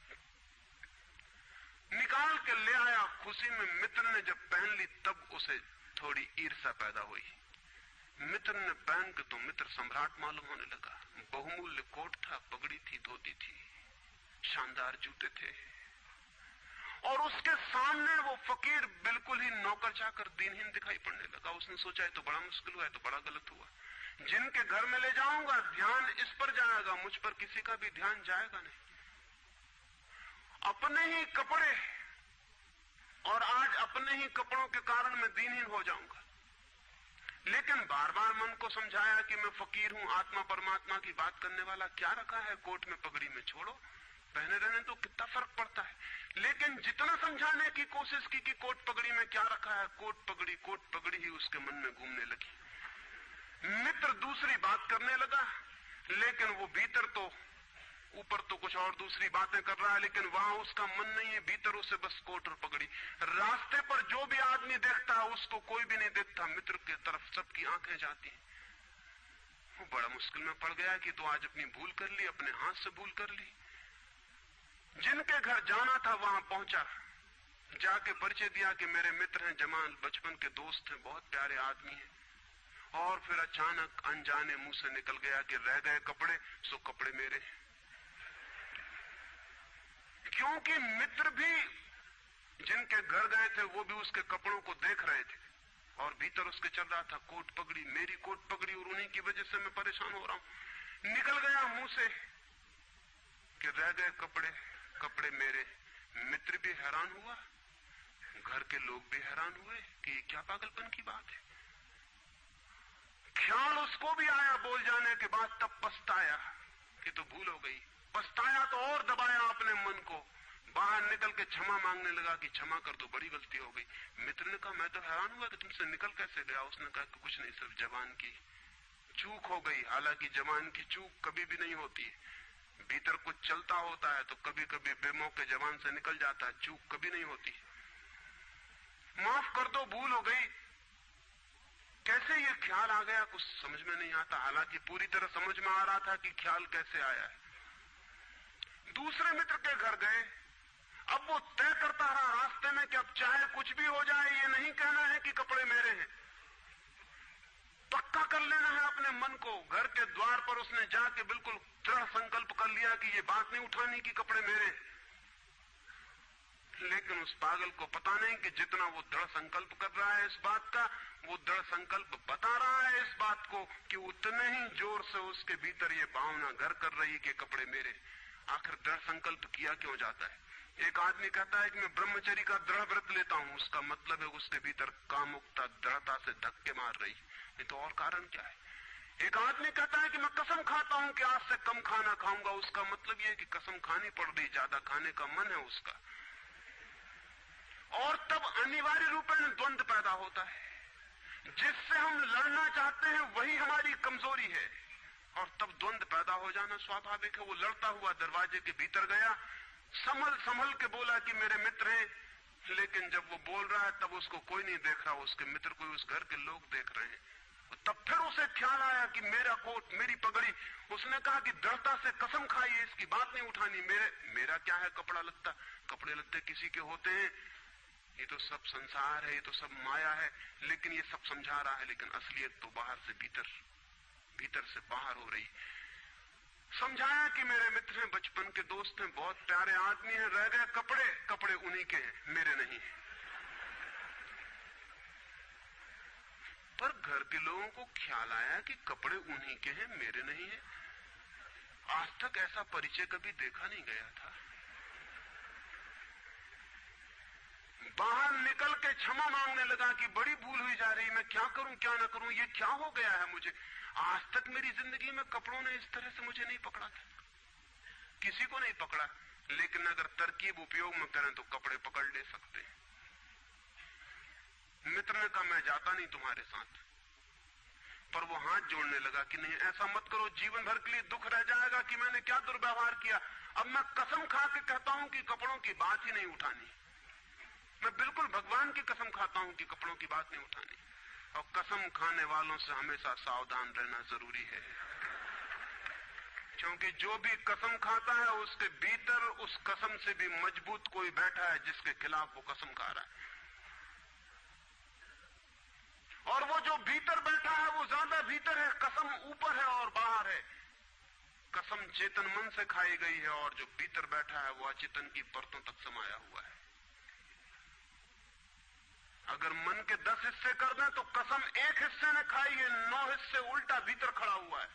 निकाल के ले आया। खुशी में मित्र ने जब पहन ली तब उसे थोड़ी ईर्ष्या पैदा हुई। मित्र ने पहन के तो मित्र सम्राट मालूम होने लगा। बहुमूल्य कोट था, पगड़ी थी, धोती थी, शानदार जूते थे, और उसके सामने वो फकीर बिल्कुल ही नौकर चाकर दीनहीन दिखाई पड़ने लगा। उसने सोचा है तो बड़ा मुश्किल हुआ है, तो बड़ा गलत हुआ। जिनके घर में ले जाऊंगा ध्यान इस पर जाएगा, मुझ पर किसी का भी ध्यान जाएगा नहीं। अपने ही कपड़े, और आज अपने ही कपड़ों के कारण मैं दीनहीन हो जाऊंगा। लेकिन बार बार मन को समझाया कि मैं फकीर हूं, आत्मा परमात्मा की बात करने वाला, क्या रखा है कोट में पगड़ी में, छोड़ो, पहने रहने तो कितना फर्क पड़ता है। लेकिन जितना समझाने की कोशिश की कि कोट पगड़ी में क्या रखा है, कोट पगड़ी ही उसके मन में घूमने लगी। मित्र दूसरी बात करने लगा, लेकिन वो भीतर तो, ऊपर तो कुछ और दूसरी बातें कर रहा है, लेकिन वहां उसका मन नहीं है, भीतर उसे बस कोट और पगड़ी। रास्ते पर जो भी आदमी देखता है उसको कोई भी नहीं देखता, मित्र की तरफ सबकी आंखें जाती। वो बड़ा मुश्किल में पड़ गया कि तो आज अपनी भूल कर ली, अपने हाथ से भूल कर ली। जिनके घर जाना था वहां पहुंचा, जाके परिचय दिया कि मेरे मित्र हैं, जमाल, बचपन के दोस्त हैं, बहुत प्यारे आदमी हैं। और फिर अचानक अनजाने मुंह से निकल गया कि रह गए कपड़े सो कपड़े मेरे। क्योंकि मित्र भी जिनके घर गए थे वो भी उसके कपड़ों को देख रहे थे, और भीतर उसके चल रहा था कोट पगड़ी, मेरी कोट पगड़ी, और उन्हीं की वजह से मैं परेशान हो रहा हूं। निकल गया मुंह से कि रह गए कपड़े, कपड़े मेरे। मित्र भी हैरान हुआ, घर के लोग भी हैरान हुए कि ये क्या पागलपन की बात है। ख्याल उसको भी आया बोल जाने के बाद, तब पछताया कि तो भूल हो गई। पछताया तो और दबाया अपने मन को, बाहर निकल के क्षमा मांगने लगा कि क्षमा कर दो, बड़ी गलती हो गई। मित्र ने कहा मैं तो हैरान हुआ कि तुमसे निकल कैसे गया। उसने कहा कि कुछ नहीं, सिर्फ जबान की चूक हो गई। हालांकि जबान की चूक कभी भी नहीं होती है, भीतर कुछ चलता होता है तो कभी कभी बेमौके जबान से निकल जाता है, चूक कभी नहीं होती। माफ कर दो, भूल हो गई। कैसे ये ख्याल आ गया कुछ समझ में नहीं आता, हालांकि पूरी तरह समझ में आ रहा था कि ख्याल कैसे आया है। दूसरे मित्र के घर गए। अब वो तय करता रहा रास्ते में कि अब चाहे कुछ भी हो जाए, ये नहीं कहना है कि कपड़े मेरे हैं। पक्का कर लेना है अपने मन को। घर के द्वार पर उसने जाके बिल्कुल दृढ़ संकल्प कर लिया कि ये बात नहीं उठानी कि कपड़े मेरे। लेकिन उस पागल को पता नहीं कि जितना वो दृढ़ संकल्प कर रहा है इस बात का, वो दृढ़ संकल्प बता रहा है इस बात को कि उतने ही जोर से उसके भीतर ये भावना घर कर रही कि कपड़े मेरे। आखिर दृढ़ संकल्प किया क्यों जाता है? एक आदमी कहता है कि मैं ब्रह्मचर्य का दृढ़ व्रत लेता हूं, उसका मतलब है उसके भीतर कामुकता दृढ़ता से धक्के मार रही, नहीं तो और कारण क्या है? एक आदमी कहता है कि मैं कसम खाता हूं कि आज से कम खाना खाऊंगा, उसका मतलब यह है कि कसम खानी पड़ रही, ज्यादा खाने का मन है उसका। और तब अनिवार्य रूप में द्वंद्व पैदा होता है। जिससे हम लड़ना चाहते हैं वही हमारी कमजोरी है, और तब द्वंद्व पैदा हो जाना स्वाभाविक है। वो लड़ता हुआ दरवाजे के भीतर गया, संभल संभल के बोला कि मेरे मित्र हैं, लेकिन जब वो बोल रहा है तब उसको कोई नहीं देख रहा, उसके मित्र कोई उस घर के लोग देख रहे हैं। तब फिर उसे ख्याल आया कि मेरा कोट, मेरी पगड़ी। उसने कहा कि दृढ़ता से कसम खाई है, इसकी बात नहीं उठानी। मेरा क्या है कपड़ा लत्ता, कपड़े लत्ते किसी के होते हैं, ये तो सब संसार है, ये तो सब माया है। लेकिन ये सब समझा रहा है, लेकिन असलियत तो बाहर से भीतर, भीतर से बाहर हो रही। समझाया कि मेरे मित्र हैं, बचपन के दोस्त हैं, बहुत प्यारे आदमी हैं, रह गए कपड़े, कपड़े उन्हीं के हैं, मेरे नहीं है। पर घर के लोगों को ख्याल आया कि कपड़े उन्हीं के हैं, मेरे नहीं है। आज तक ऐसा परिचय कभी देखा नहीं गया था। बाहर निकल के क्षमा मांगने लगा कि बड़ी भूल हुई जा रही, मैं क्या करूं क्या ना करूं, ये क्या हो गया है मुझे। आज तक मेरी जिंदगी में कपड़ों ने इस तरह से मुझे नहीं पकड़ा था, किसी को नहीं पकड़ा। लेकिन अगर तरकीब उपयोग में करें तो कपड़े पकड़ ले सकते हैं। मित्र ने कहा मैं जाता नहीं तुम्हारे साथ, पर वो हाथ जोड़ने लगा कि नहीं ऐसा मत करो, जीवन भर के लिए दुख रह जाएगा कि मैंने क्या दुर्व्यवहार किया। अब मैं कसम खा के कहता हूं कि कपड़ों की बात ही नहीं उठानी। मैं बिल्कुल भगवान की कसम खाता हूं कि कपड़ों की बात नहीं उठानी। और कसम खाने वालों से हमेशा सावधान रहना जरूरी है, क्योंकि जो भी कसम खाता है उसके भीतर उस कसम से भी मजबूत कोई बैठा है जिसके खिलाफ वो कसम खा रहा है। और वो जो भीतर बैठा है वो ज्यादा भीतर है, कसम ऊपर है और बाहर है। कसम चेतन मन से खाई गई है, और जो भीतर बैठा है वो अचेतन की परतों तक समाया हुआ है। अगर मन के 10 हिस्से कर दें तो कसम एक हिस्से ने खाई है, 9 हिस्से उल्टा भीतर खड़ा हुआ है।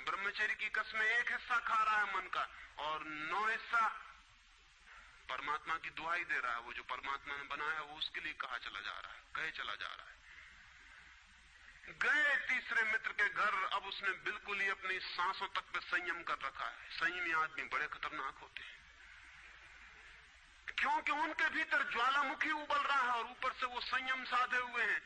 ब्रह्मचर्य की कसमें एक हिस्सा खा रहा है मन का, और 9 हिस्सा परमात्मा की दुहाई दे रहा है। वो जो परमात्मा ने बनाया वो उसके लिए कहा चला जा रहा है, कहे चला जा रहा है। गए तीसरे मित्र के घर। अब उसने बिल्कुल ही अपनी सांसों तक पे संयम कर रखा है। संयमी आदमी बड़े खतरनाक होते हैं, क्योंकि उनके भीतर ज्वालामुखी उबल रहा है और ऊपर से वो संयम साधे हुए हैं।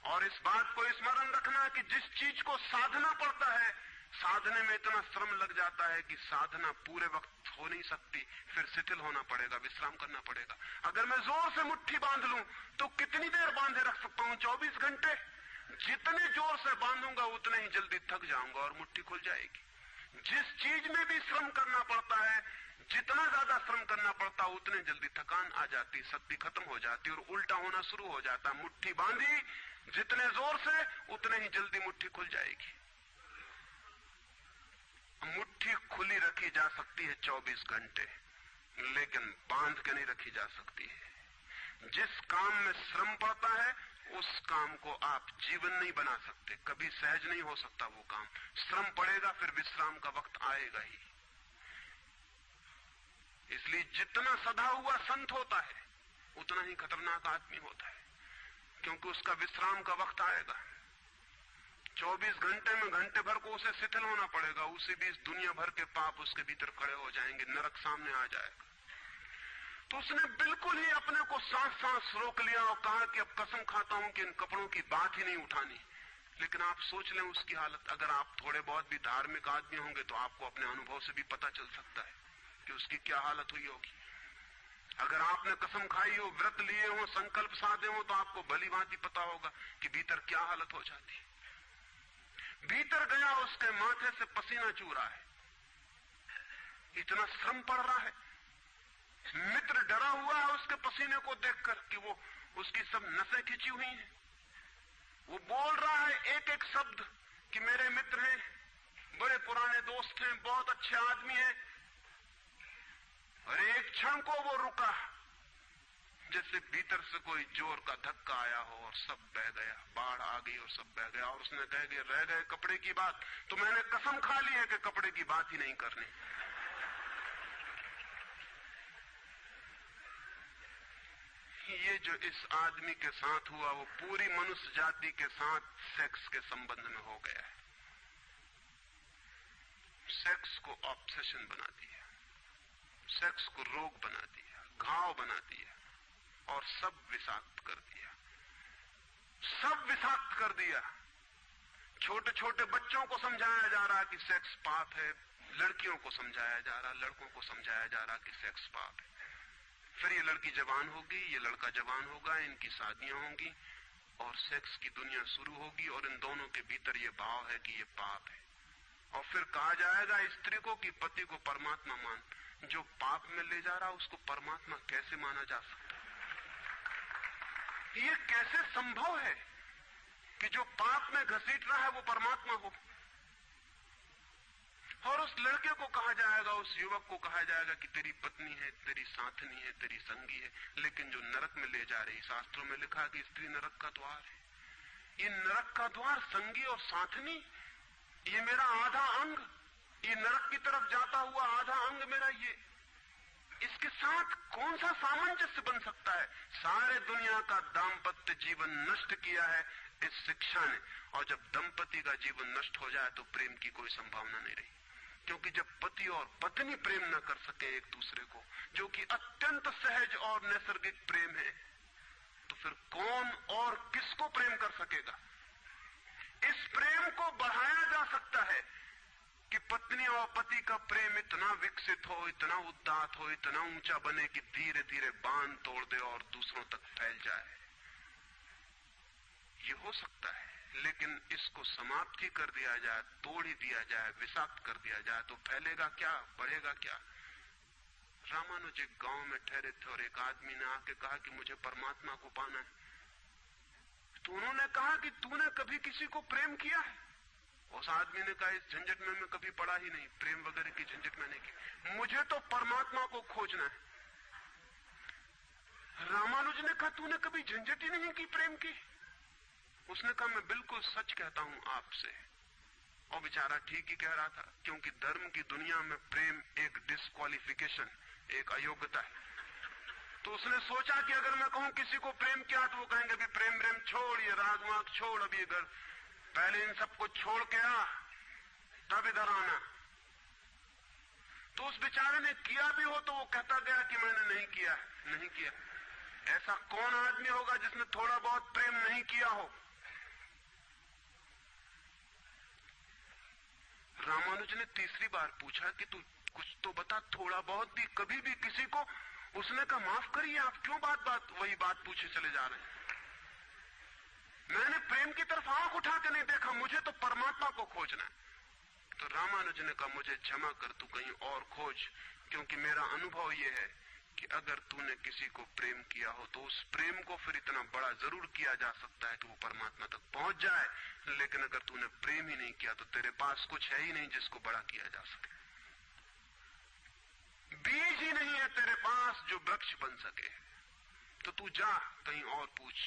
और इस बात को स्मरण रखना कि जिस चीज को साधना पड़ता है, साधने में इतना श्रम लग जाता है कि साधना पूरे वक्त हो नहीं सकती, फिर शिथिल होना पड़ेगा, विश्राम करना पड़ेगा। अगर मैं जोर से मुट्ठी बांध लूं तो कितनी देर बांधे रख सकता हूं? 24 घंटे। जितने जोर से बांधूंगा उतने ही जल्दी थक जाऊंगा और मुट्ठी खुल जाएगी। जिस चीज में भी श्रम करना पड़ता है, जितना ज्यादा श्रम करना पड़ता है उतने जल्दी थकान आ जाती, शक्ति खत्म हो जाती और उल्टा होना शुरू हो जाता। मुट्ठी बांधी जितने जोर से उतने ही जल्दी मुट्ठी खुल जाएगी। मुट्ठी खुली रखी जा सकती है 24 घंटे, लेकिन बांध के नहीं रखी जा सकती है। जिस काम में श्रम पड़ता है उस काम को आप जीवन नहीं बना सकते, कभी सहज नहीं हो सकता वो काम। श्रम पड़ेगा, फिर विश्राम का वक्त आएगा ही। इसलिए जितना सधा हुआ संत होता है उतना ही खतरनाक आदमी होता है, क्योंकि उसका विश्राम का वक्त आएगा। 24 घंटे में घंटे भर को उसे शिथिल होना पड़ेगा, उसी बीच दुनिया भर के पाप उसके भीतर खड़े हो जाएंगे, नरक सामने आ जाएगा। तो उसने बिल्कुल ही अपने को सांस रोक लिया और कहा कि अब कसम खाता हूं कि इन कपड़ों की बात ही नहीं उठानी। लेकिन आप सोच लें उसकी हालत, अगर आप थोड़े बहुत भी धार्मिक आदमी होंगे तो आपको अपने अनुभव से भी पता चल सकता है कि उसकी क्या हालत हुई होगी। अगर आपने कसम खाई हो, व्रत लिए हो, संकल्प साधे हो, तो आपको भली भांति पता होगा कि भीतर क्या हालत हो जाती है। भीतर गया, उसके माथे से पसीना चू रहा है, इतना श्रम पड़ रहा है। मित्र डरा हुआ है उसके पसीने को देखकर कि वो उसकी सब नसें खिंची हुई हैं। वो बोल रहा है एक एक शब्द कि मेरे मित्र हैं, बड़े पुराने दोस्त हैं, बहुत अच्छे आदमी हैं। और एक क्षण को वो रुका, जैसे भीतर से कोई जोर का धक्का आया हो और सब बह गया, बाढ़ आ गई और सब बह गया। और उसने कह के रह गए कपड़े की बात, तो मैंने कसम खा ली है कि कपड़े की बात ही नहीं करनी। ये जो इस आदमी के साथ हुआ वो पूरी मनुष्य जाति के साथ सेक्स के संबंध में हो गया है। सेक्स को ऑब्सेशन बना दिया, सेक्स को रोग बना दिया, घाव बना दिया और सब विषाक्त कर दिया, सब विषाक्त कर दिया। छोटे छोटे बच्चों को समझाया जा रहा कि सेक्स पाप है, लड़कियों को समझाया जा रहा, लड़कों को समझाया जा रहा कि सेक्स पाप है। फिर ये लड़की जवान होगी, ये लड़का जवान होगा, इनकी शादियां होंगी और सेक्स की दुनिया शुरू होगी और इन दोनों के भीतर ये भाव है कि ये पाप है। और फिर कहा जाएगा स्त्री को कि पति को परमात्मा मान। जो पाप में ले जा रहा उसको परमात्मा कैसे माना जा सकता? ये कैसे संभव है कि जो पाप में घसीट रहा है वो परमात्मा हो? और उस लड़के को कहा जाएगा, उस युवक को कहा जाएगा कि तेरी पत्नी है, तेरी साथनी है, तेरी संगी है। लेकिन जो नरक में ले जा रही, शास्त्रों में लिखा कि स्त्री नरक का द्वार है। ये नरक का द्वार, संगी और साथनी, ये मेरा आधा अंग, ये नरक की तरफ जाता हुआ आधा अंग मेरा, ये इसके साथ कौन सा सामंजस्य बन सकता है? सारे दुनिया का दाम्पत्य जीवन नष्ट किया है इस शिक्षा ने। और जब दंपति का जीवन नष्ट हो जाए तो प्रेम की कोई संभावना नहीं रही। क्योंकि जब पति और पत्नी प्रेम न कर सके एक दूसरे को, जो कि अत्यंत सहज और नैसर्गिक प्रेम है, तो फिर कौन और किसको प्रेम कर सकेगा? इस प्रेम को बढ़ाया जा सकता है कि पत्नी और पति का प्रेम इतना विकसित हो, इतना उदात्त हो, इतना ऊंचा बने कि धीरे धीरे बांध तोड़ दे और दूसरों तक फैल जाए। ये हो सकता है, लेकिन इसको समाप्त ही कर दिया जाए, तोड़ ही दिया जाए, विषाक्त कर दिया जाए तो फैलेगा क्या, बढ़ेगा क्या? रामानुज एक गांव में ठहरे थे और एक आदमी ने आके कहा कि मुझे परमात्मा को पाना है। तो उन्होंने कहा कि तूने कभी किसी को प्रेम किया है? उस आदमी ने कहा इस झंझट में मैं कभी पड़ा ही नहीं, प्रेम वगैरह की झंझट मैंने की, मुझे तो परमात्मा को खोजना है। रामानुज ने कहा तूने कभी झंझट ही नहीं की प्रेम की? उसने कहा मैं बिल्कुल सच कहता हूं आपसे। और बेचारा ठीक ही कह रहा था, क्योंकि धर्म की दुनिया में प्रेम एक डिस्क्वालिफिकेशन, एक अयोग्यता है। तो उसने सोचा कि अगर मैं कहूं किसी को प्रेम किया तो वो कहेंगे भी प्रेम प्रेम छोड़, ये राग वाग छोड़, अब ये घर पहले इन सबको छोड़ के आ, तब इधर आना। तो उस बेचारे ने किया भी हो तो वो कहता गया कि मैंने नहीं किया, नहीं किया। ऐसा कौन आदमी होगा जिसने थोड़ा बहुत प्रेम नहीं किया हो? रामानुज ने तीसरी बार पूछा कि तू कुछ तो बता, थोड़ा बहुत भी, कभी भी किसी को? उसने कहा माफ करिए, आप क्यों बात बात वही बात पूछे चले जा रहे हैं? मैंने प्रेम की तरफ आंख उठा के नहीं देखा, मुझे तो परमात्मा को खोजना है। तो रामानुज ने कहा मुझे क्षमा कर, तू कहीं और खोज, क्योंकि मेरा अनुभव यह है कि अगर तूने किसी को प्रेम किया हो तो उस प्रेम को फिर इतना बड़ा जरूर किया जा सकता है कि वो परमात्मा तक पहुंच जाए। लेकिन अगर तूने प्रेम ही नहीं किया तो तेरे पास कुछ है ही नहीं जिसको बड़ा किया जा सके। बीज ही नहीं है तेरे पास जो वृक्ष बन सके। तो तू जा कहीं और पूछ।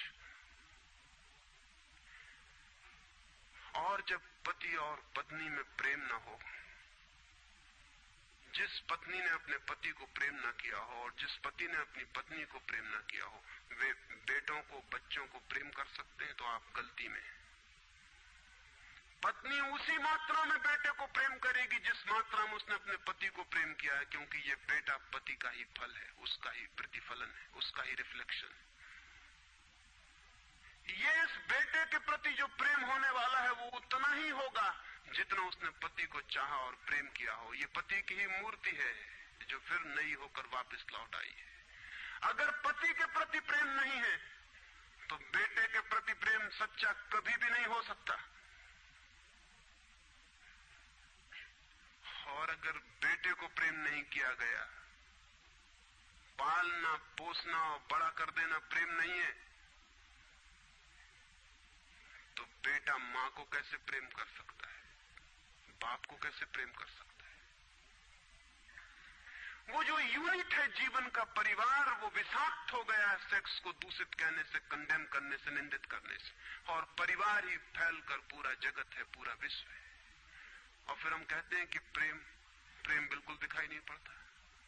और जब पति और पत्नी में प्रेम न हो, जिस पत्नी ने अपने पति को प्रेम न किया हो और जिस पति ने अपनी पत्नी को प्रेम न किया हो, वे बेटों को, बच्चों को प्रेम कर सकते हैं तो आप गलती में हैं। पत्नी उसी मात्रा में बेटे को प्रेम करेगी जिस मात्रा में उसने अपने पति को प्रेम किया है, क्योंकि ये बेटा पति का ही फल है, उसका ही प्रतिफलन है, उसका ही रिफ्लेक्शन है। ये इस बेटे के प्रति जो प्रेम होने वाला है वो उतना ही होगा जितना उसने पति को चाहा और प्रेम किया हो। ये पति की ही मूर्ति है जो फिर नई होकर वापस लौट आई है। अगर पति के प्रति प्रेम नहीं है तो बेटे के प्रति प्रेम सच्चा कभी भी नहीं हो सकता। और अगर बेटे को प्रेम नहीं किया गया, पालना पोसना और बड़ा कर देना प्रेम नहीं है, तो बेटा मां को कैसे प्रेम कर सकता है, बाप को कैसे प्रेम कर सकता है? वो जो यूनिट है जीवन का परिवार, वो विषाक्त हो गया है सेक्स को दूषित कहने से, कंडेम करने से, निंदित करने से, और परिवार ही फैलकर पूरा जगत है, पूरा विश्व है। और फिर हम कहते हैं कि प्रेम बिल्कुल दिखाई नहीं पड़ता।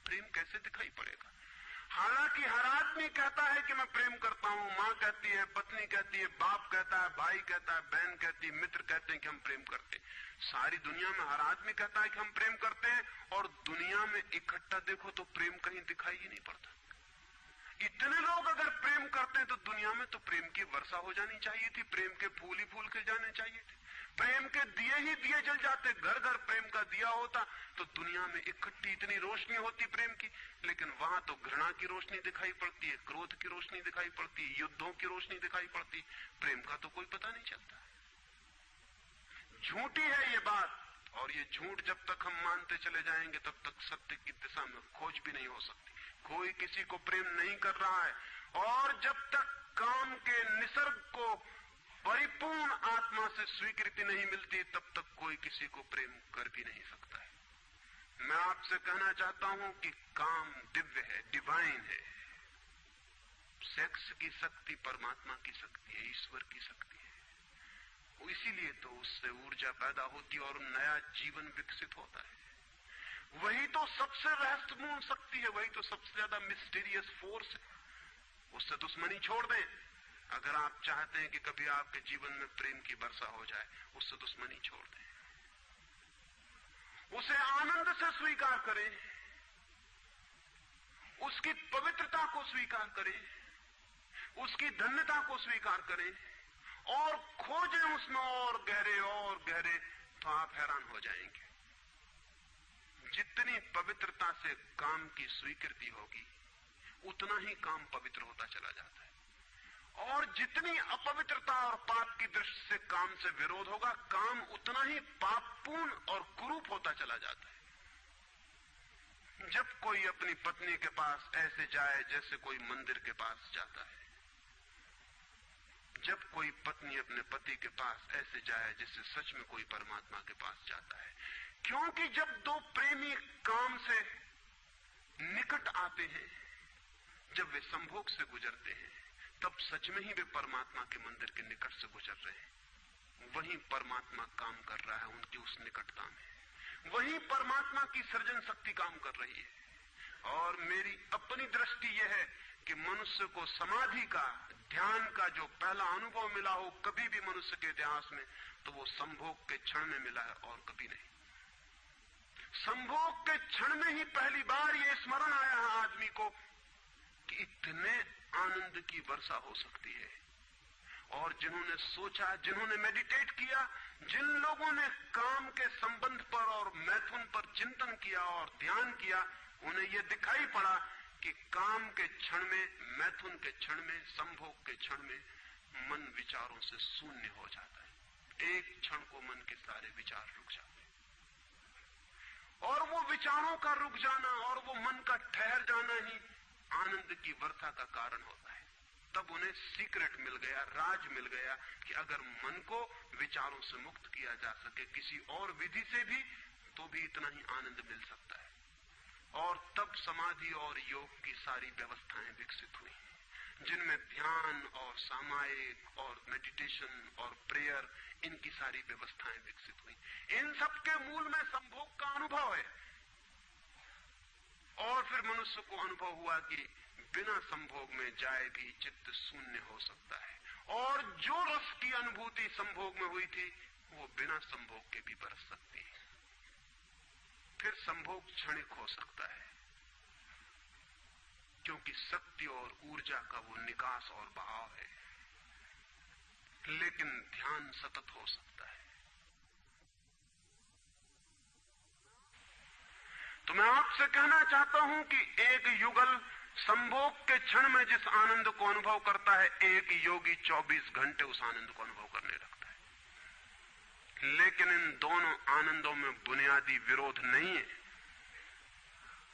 प्रेम कैसे दिखाई पड़ेगा? हालांकि हर आदमी कहता है कि मैं प्रेम करता हूं, मां कहती है, पत्नी कहती है, बाप कहता है, भाई कहता है, बहन कहती है, मित्र कहते हैं कि हम प्रेम करते हैं। सारी दुनिया में हर आदमी कहता है कि हम प्रेम करते हैं, और दुनिया में इकट्ठा देखो तो प्रेम कहीं दिखाई ही नहीं पड़ता। इतने लोग अगर प्रेम करते हैं तो दुनिया में तो प्रेम की वर्षा हो जानी चाहिए थी, प्रेम के फूल ही फूल खिल जाने चाहिए थे, प्रेम के दिए ही दिए जल जाते, घर घर प्रेम का दिया होता तो दुनिया में इकट्ठी इतनी रोशनी होती प्रेम की। लेकिन वहां तो घृणा की रोशनी दिखाई पड़ती है, क्रोध की रोशनी दिखाई पड़ती है, युद्धों की रोशनी दिखाई पड़ती है, प्रेम का तो कोई पता नहीं चलता। झूठी है ये बात, और ये झूठ जब तक हम मानते चले जाएंगे तब तक सत्य की दिशा में खोज भी नहीं हो सकती। कोई किसी को प्रेम नहीं कर रहा है, और जब तक काम के निसर्ग को परिपूर्ण आत्मा से स्वीकृति नहीं मिलती तब तक कोई किसी को प्रेम कर भी नहीं सकता है। मैं आपसे कहना चाहता हूं कि काम दिव्य है, डिवाइन है। सेक्स की शक्ति परमात्मा की शक्ति है, ईश्वर की शक्ति है। इसीलिए तो उससे ऊर्जा पैदा होती है और नया जीवन विकसित होता है। वही तो सबसे रहस्यपूर्ण शक्ति है, वही तो सबसे ज्यादा मिस्टीरियस फोर्स है। उससे दुश्मनी छोड़ दें। अगर आप चाहते हैं कि कभी आपके जीवन में प्रेम की वर्षा हो जाए, उससे दुश्मनी छोड़ दें, उसे आनंद से स्वीकार करें, उसकी पवित्रता को स्वीकार करें, उसकी धन्यता को स्वीकार करें, और खोजें उसमें और गहरे, तो आप हैरान हो जाएंगे। जितनी पवित्रता से काम की स्वीकृति होगी उतना ही काम पवित्र होता चला जाता है, और जितनी अपवित्रता और पाप की दृष्टि से काम से विरोध होगा, काम उतना ही पापपूर्ण और कुरूप होता चला जाता है। जब कोई अपनी पत्नी के पास ऐसे जाए जैसे कोई मंदिर के पास जाता है, जब कोई पत्नी अपने पति के पास ऐसे जाए जैसे सच में कोई परमात्मा के पास जाता है, क्योंकि जब दो प्रेमी काम से निकट आते हैं, जब वे संभोग से गुजरते हैं, तब सच में ही वे परमात्मा के मंदिर के निकट से गुजर रहे हैं। वहीं परमात्मा काम कर रहा है उनकी उस निकटता में, वहीं परमात्मा की सृजन शक्ति काम कर रही है। और मेरी अपनी दृष्टि यह है कि मनुष्य को समाधि का, ध्यान का जो पहला अनुभव मिला हो कभी भी मनुष्य के इतिहास में, तो वो संभोग के क्षण में मिला है और कभी नहीं। संभोग के क्षण में ही पहली बार ये स्मरण आया है आदमी को कि इतने आनंद की वर्षा हो सकती है। और जिन्होंने सोचा, जिन्होंने मेडिटेट किया, जिन लोगों ने काम के संबंध पर और मैथुन पर चिंतन किया और ध्यान किया, उन्हें यह दिखाई पड़ा कि काम के क्षण में, मैथुन के क्षण में, संभोग के क्षण में मन विचारों से शून्य हो जाता है। एक क्षण को मन के सारे विचार रुक जाते हैं, और वो विचारों का रुक जाना और वो मन का ठहर जाना ही आनंद की वर्षा का कारण होता है। तब उन्हें सीक्रेट मिल गया, राज मिल गया कि अगर मन को विचारों से मुक्त किया जा सके किसी और विधि से भी, तो भी इतना ही आनंद मिल सकता है। और तब समाधि और योग की सारी व्यवस्थाएं विकसित हुई, जिनमें ध्यान और सामायिक और मेडिटेशन और प्रेयर, इनकी सारी व्यवस्थाएं विकसित हुई। इन सब के मूल में संभोग का अनुभव है। और फिर मनुष्य को अनुभव हुआ कि बिना संभोग में जाए भी चित्त शून्य हो सकता है, और जो रस की अनुभूति संभोग में हुई थी वो बिना संभोग के भी बरस सकती है। फिर संभोग क्षणिक हो सकता है, क्योंकि शक्ति और ऊर्जा का वो निकास और बहाव है, लेकिन ध्यान सतत हो सकता है। तो मैं आपसे कहना चाहता हूं कि एक युगल संभोग के क्षण में जिस आनंद को अनुभव करता है, एक योगी 24 घंटे उस आनंद को अनुभव करने लगता है। लेकिन इन दोनों आनंदों में बुनियादी विरोध नहीं है,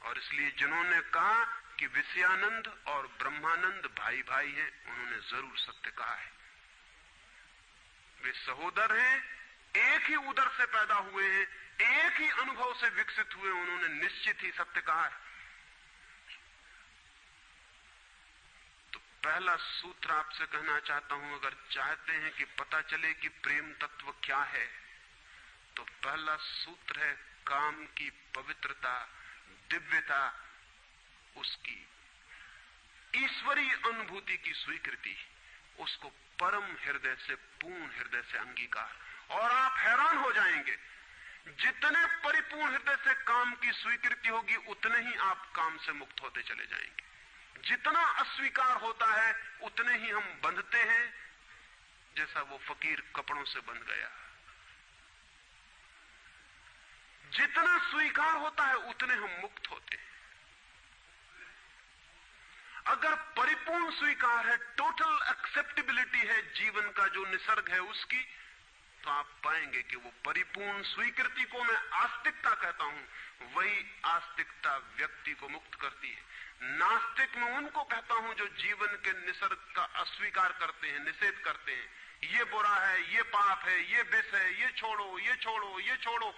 और इसलिए जिन्होंने कहा कि विषयानंद और ब्रह्मानंद भाई भाई हैं, उन्होंने जरूर सत्य कहा है। वे सहोदर हैं, एक ही उदर से पैदा हुए हैं, एक ही अनुभव से विकसित हुए, उन्होंने निश्चित ही सत्य कहा है। तो पहला सूत्र आपसे कहना चाहता हूं, अगर चाहते हैं कि पता चले कि प्रेम तत्व क्या है, तो पहला सूत्र है काम की पवित्रता, दिव्यता, उसकी ईश्वरीय अनुभूति की स्वीकृति, उसको परम हृदय से, पूर्ण हृदय से अंगीकार। और आप हैरान हो जाएंगे, जितने परिपूर्ण हृदय से काम की स्वीकृति होगी, उतने ही आप काम से मुक्त होते चले जाएंगे। जितना अस्वीकार होता है, उतने ही हम बंधते हैं, जैसा वो फकीर कपड़ों से बंध गया। जितना स्वीकार होता है, उतने हम मुक्त होते हैं। अगर परिपूर्ण स्वीकार है, टोटल एक्सेप्टेबिलिटी है जीवन का जो निसर्ग है उसकी, तो आप पाएंगे कि वो परिपूर्ण स्वीकृति को मैं आस्तिकता कहता हूं। वही आस्तिकता व्यक्ति को मुक्त करती है। नास्तिक में उनको कहता हूं जो जीवन के निसर्ग का अस्वीकार करते हैं, निषेध करते हैं। ये बुरा है, ये पाप है, ये विष है, ये छोड़ो, ये छोड़ो, ये छोड़ो।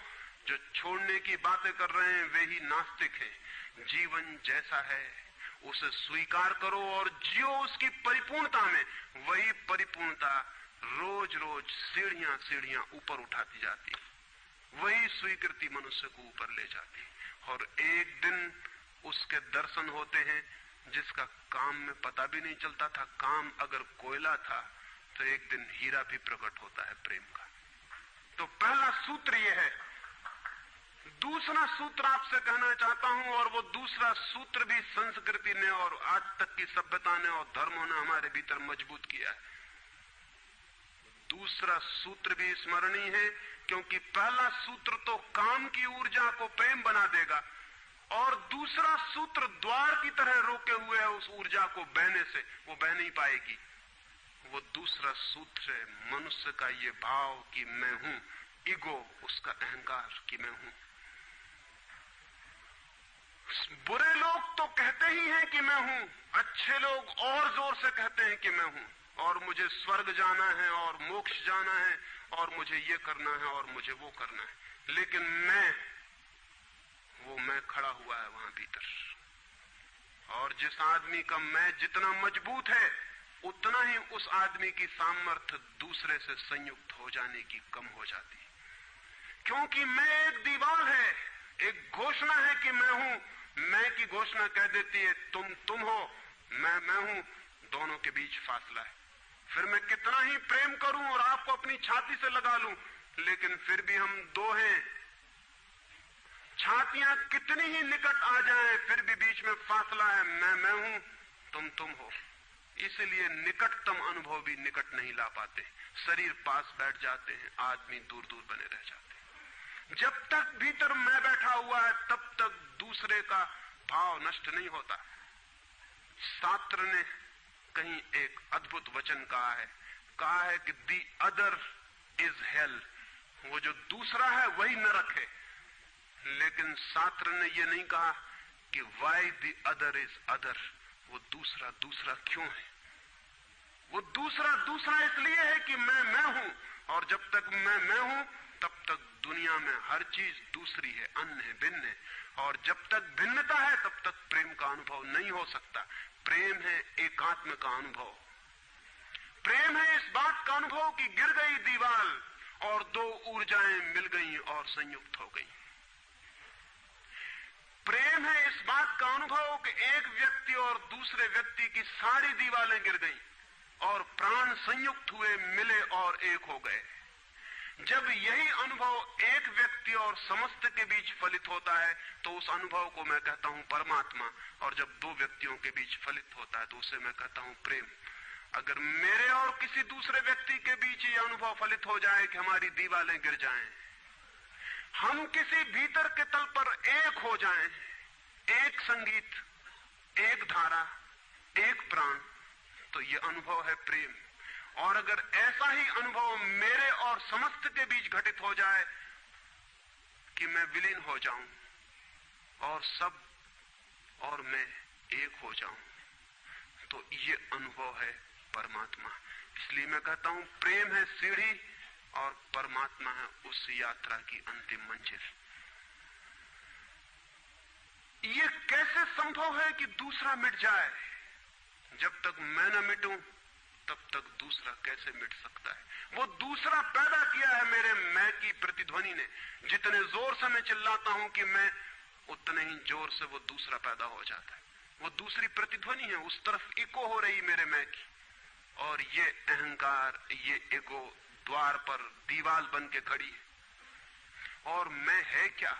जो छोड़ने की बातें कर रहे हैं वे ही नास्तिक हैं। जीवन जैसा है उसे स्वीकार करो और जियो उसकी परिपूर्णता में। वही परिपूर्णता रोज रोज सीढ़ियां सीढ़ियां ऊपर उठाती जाती, वही स्वीकृति मनुष्य को ऊपर ले जाती। और एक दिन उसके दर्शन होते हैं जिसका काम में पता भी नहीं चलता था। काम अगर कोयला था तो एक दिन हीरा भी प्रकट होता है प्रेम का। तो पहला सूत्र यह है। दूसरा सूत्र आपसे कहना चाहता हूं, और वो दूसरा सूत्र भी संस्कृति ने और आज तक की सभ्यता ने और धर्मों ने हमारे भीतर मजबूत किया है। दूसरा सूत्र भी स्मरणीय है, क्योंकि पहला सूत्र तो काम की ऊर्जा को प्रेम बना देगा, और दूसरा सूत्र द्वार की तरह रोके हुए है उस ऊर्जा को बहने से, वो बह नहीं पाएगी। वो दूसरा सूत्र है मनुष्य का ये भाव कि मैं हूं, ईगो, उसका अहंकार कि मैं हूं। बुरे लोग तो कहते ही हैं कि मैं हूं, अच्छे लोग और जोर से कहते हैं कि मैं हूं, और मुझे स्वर्ग जाना है और मोक्ष जाना है और मुझे ये करना है और मुझे वो करना है। लेकिन वो मैं खड़ा हुआ है वहां भीतर। और जिस आदमी का मैं जितना मजबूत है, उतना ही उस आदमी की सामर्थ्य दूसरे से संयुक्त हो जाने की कम हो जाती है। क्योंकि मैं एक दीवार है, एक घोषणा है कि मैं हूं। मैं की घोषणा कह देती है तुम हो, मैं हूं, दोनों के बीच फासला है। फिर मैं कितना ही प्रेम करूं और आपको अपनी छाती से लगा लूं, लेकिन फिर भी हम दो हैं। छातियां कितनी ही निकट आ जाएं, फिर भी बीच में फासला है। मैं हूं, तुम हो। इसलिए निकटतम अनुभव भी निकट नहीं ला पाते। शरीर पास बैठ जाते हैं, आदमी दूर दूर बने रह जाते हैं। जब तक भीतर मैं बैठा हुआ है, तब तक दूसरे का भाव नष्ट नहीं होता। शास्त्र ने कहीं एक अद्भुत वचन कहा है कि दी अदर इज हेल। वो जो दूसरा है वही नरक है। लेकिन शास्त्र ने ये नहीं कहा कि why the other is other. वो दूसरा क्यों है? वो दूसरा इसलिए है कि मैं हूं, और जब तक मैं हूं तब तक दुनिया में हर चीज दूसरी है, अन्य है, भिन्न है। और जब तक भिन्नता है तब तक प्रेम का अनुभव नहीं हो सकता। प्रेम है एकात्म का अनुभव। प्रेम है इस बात का अनुभव कि गिर गई दीवार और दो ऊर्जाएं मिल गई और संयुक्त हो गई। प्रेम है इस बात का अनुभव कि एक व्यक्ति और दूसरे व्यक्ति की सारी दीवारें गिर गईं और प्राण संयुक्त हुए, मिले और एक हो गए। जब यही अनुभव एक व्यक्ति और समस्त के बीच फलित होता है तो उस अनुभव को मैं कहता हूं परमात्मा, और जब दो व्यक्तियों के बीच फलित होता है तो उसे मैं कहता हूं प्रेम। अगर मेरे और किसी दूसरे व्यक्ति के बीच ये अनुभव फलित हो जाए कि हमारी दीवारें गिर जाएं, हम किसी भीतर के तल पर एक हो जाएं, एक संगीत, एक धारा, एक प्राण, तो ये अनुभव है प्रेम। और अगर ऐसा ही अनुभव मेरे और समस्त के बीच घटित हो जाए कि मैं विलीन हो जाऊं और सब और मैं एक हो जाऊं, तो ये अनुभव है परमात्मा। इसलिए मैं कहता हूं प्रेम है सीढ़ी और परमात्मा है उस यात्रा की अंतिम मंजिल। ये कैसे संभव है कि दूसरा मिट जाए? जब तक मैं न मिटूं तब तक दूसरा कैसे मिट सकता है? वो दूसरा पैदा किया है मेरे मैं की प्रतिध्वनि ने। जितने जोर से मैं चिल्लाता हूं कि मैं, उतने ही जोर से वो दूसरा पैदा हो जाता है। वो दूसरी प्रतिध्वनि है, उस तरफ इको हो रही मेरे मैं की। और ये अहंकार, ये ईगो द्वार पर दीवार बन के खड़ी है। और मैं है क्या?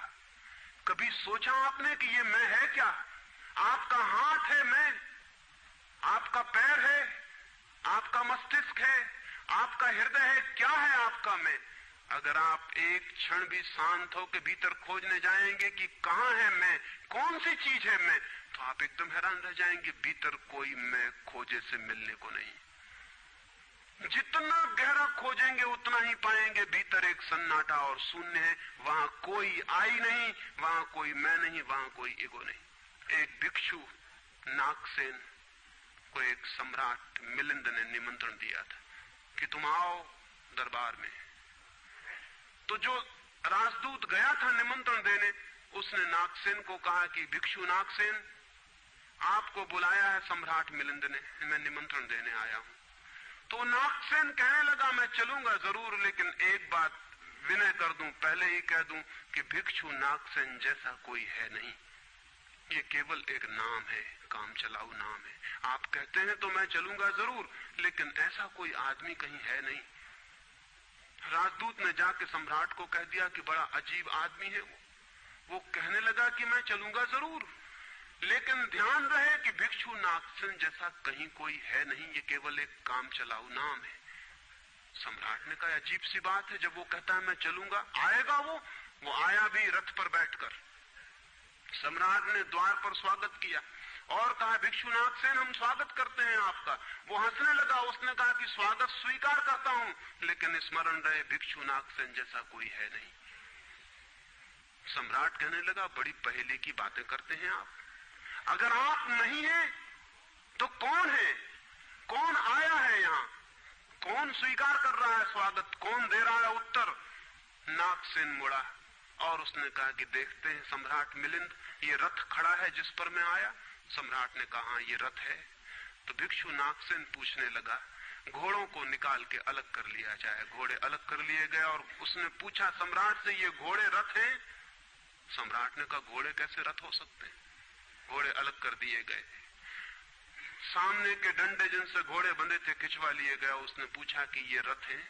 कभी सोचा आपने कि ये मैं है क्या? आपका हाथ है मैं, आपका पैर है, आपका मस्तिष्क है, आपका हृदय है, क्या है आपका मैं? अगर आप एक क्षण भी शांत होकर भीतर खोजने जाएंगे कि कहां है मैं, कौन सी चीज है मैं, तो आप एकदम हैरान रह जाएंगे। भीतर कोई मैं खोजे से मिलने को नहीं। जितना गहरा खोजेंगे उतना ही पाएंगे भीतर एक सन्नाटा और शून्य है। वहां कोई आई नहीं, वहां कोई मैं नहीं, वहां कोई ईगो नहीं। एक भिक्षु नागसेन को एक सम्राट मिलिंद ने निमंत्रण दिया था कि तुम आओ दरबार में। तो जो राजदूत गया था निमंत्रण देने, उसने नागसेन को कहा कि भिक्षु नागसेन, आपको बुलाया है सम्राट मिलिंद ने, मैं निमंत्रण देने आया हूं। तो नागसेन कहने लगा मैं चलूंगा जरूर, लेकिन एक बात विनय कर दूं, पहले ही कह दूं कि भिक्षु नागसेन जैसा कोई है नहीं। ये केवल एक नाम है, काम चलाऊ नाम है। आप कहते हैं तो मैं चलूंगा जरूर, लेकिन ऐसा कोई आदमी कहीं है नहीं। राजदूत ने जाके सम्राट को कह दिया कि बड़ा अजीब आदमी है वो कहने लगा कि मैं चलूंगा जरूर, लेकिन ध्यान रहे कि भिक्षु नागसेन जैसा कहीं कोई है नहीं, ये केवल एक काम चलाऊ नाम है। सम्राट ने कहा अजीब सी बात है, जब वो कहता है मैं चलूंगा, आएगा वो आया भी रथ पर बैठकर। सम्राट ने द्वार पर स्वागत किया और कहा भिक्षु नागसेन हम स्वागत करते हैं आपका। वो हंसने लगा, उसने कहा कि स्वागत स्वीकार करता हूं, लेकिन स्मरण रहे भिक्षु नागसेन जैसा कोई है नहीं। सम्राट कहने लगा बड़ी पहेली की बातें करते हैं आप। अगर आप नहीं हैं तो कौन है? कौन आया है यहां? कौन स्वीकार कर रहा है स्वागत? कौन दे रहा है उत्तर? नागसेन मुड़ा और उसने कहा कि देखते हैं सम्राट मिलिंद, ये रथ खड़ा है जिस पर मैं आया। सम्राट ने कहा ये रथ है। तो भिक्षु नागसेन पूछने लगा घोड़ों को निकाल के अलग कर लिया जाए। घोड़े अलग कर लिए गए और उसने पूछा सम्राट से ये घोड़े रथ हैं? सम्राट ने कहा घोड़े कैसे रथ हो सकते हैं? घोड़े अलग कर दिए गए। सामने के डंडे जिनसे घोड़े बंधे थे खिंचवा लिए गए। उसने पूछा कि ये रथ हैं?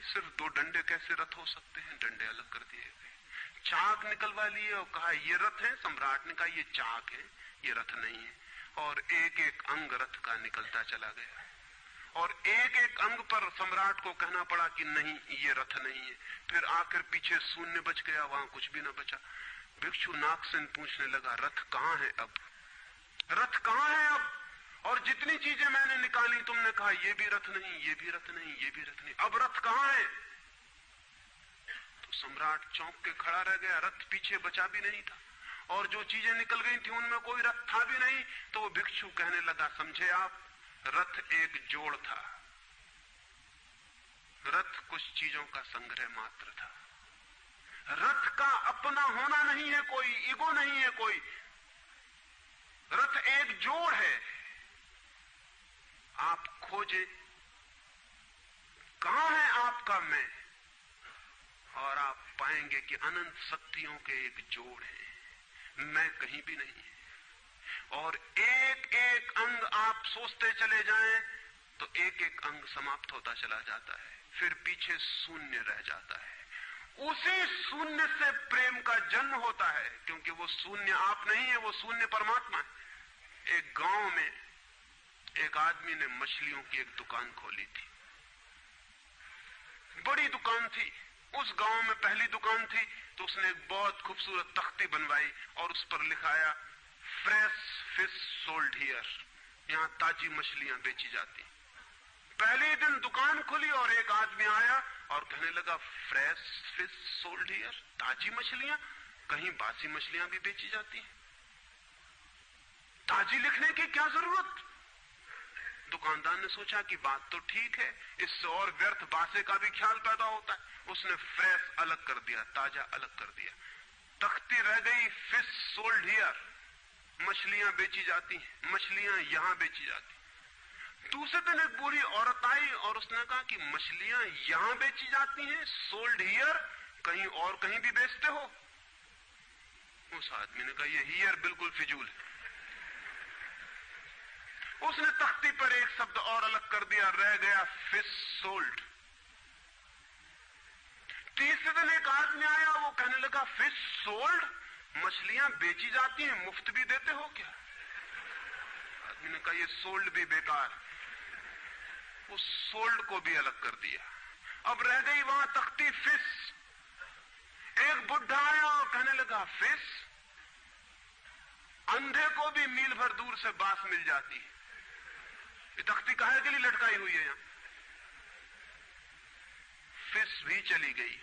सिर्फ दो डंडे कैसे रथ हो सकते हैं? डंडे अलग कर दिए गए। चाक निकलवा लिए और कहा ये रथ है। सम्राट ने कहा ये चाक है, ये रथ नहीं है। और एक एक अंग रथ का निकलता चला गया और एक एक अंग पर सम्राट को कहना पड़ा कि नहीं ये रथ नहीं है। फिर आकर पीछे शून्य बच गया, वहां कुछ भी न बचा। भिक्षु नागसेन पूछने लगा रथ कहां है अब? रथ कहां है अब? और जितनी चीजें मैंने निकाली तुमने कहा ये भी रथ नहीं, ये भी रथ नहीं, ये भी रथ नहीं, अब रथ कहां है? तो सम्राट चौंक के खड़ा रह गया। रथ पीछे बचा भी नहीं था और जो चीजें निकल गई थी उनमें कोई रथ था भी नहीं। तो वो भिक्षु कहने लगा समझे आप, रथ एक जोड़ था, रथ कुछ चीजों का संग्रह मात्र था। रथ का अपना होना नहीं है कोई, ईगो नहीं है कोई। रथ एक जोड़ है। आप खोजे कहां है आपका मैं, और आप पाएंगे कि अनंत शक्तियों के एक जोड़ है, मैं कहीं भी नहीं है। और एक एक अंग आप सोचते चले जाएं तो एक एक अंग समाप्त होता चला जाता है। फिर पीछे शून्य रह जाता है। उसी शून्य से प्रेम का जन्म होता है, क्योंकि वो शून्य आप नहीं है, वो शून्य परमात्मा है। एक गांव में एक आदमी ने मछलियों की एक दुकान खोली थी, बड़ी दुकान थी। उस गांव में पहली दुकान थी, तो उसने एक बहुत खूबसूरत तख्ती बनवाई और उस पर लिखाया फ्रेश फिश सोल्ड हियर, यहां ताजी मछलियां बेची जाती। पहले दिन दुकान खुली और एक आदमी आया और कहने लगा फ्रेश फिश सोल्ड हियर, ताजी मछलियां, कहीं बासी मछलियां भी बेची जाती हैं? ताजी लिखने की क्या जरूरत? दुकानदार ने सोचा कि बात तो ठीक है, इससे और व्यर्थ बासे का भी ख्याल पैदा होता है। उसने फ्रेश अलग कर दिया, ताजा अलग कर दिया। तख्ती रह गई फिश सोल्ड हियर, मछलियां बेची जाती हैं, मछलियां यहां बेची जाती। दूसरे दिन एक बूढ़ी औरत आई और उसने कहा कि मछलियां यहां बेची जाती हैं, सोल्ड हियर, कहीं और कहीं भी बेचते हो? उस आदमी ने कहा ये हियर बिल्कुल फिजूल है। उसने तख्ती पर एक शब्द और अलग कर दिया, रह गया फिश सोल्ड। तीसरे दिन एक आदमी आया, वो कहने लगा फिश सोल्ड, मछलियां बेची जाती हैं, मुफ्त भी देते हो क्या? आदमी ने कहा ये सोल्ड भी बेकार। उस सोल्ड को भी अलग कर दिया। अब रह गई वहां तख्ती फिश। एक बुढ़ा आया और कहने लगा फिश, अंधे को भी मील भर दूर से बांस मिल जाती है, ये तख्ती काहे के लिए लटकाई हुई है? यहां फिश भी चली गई,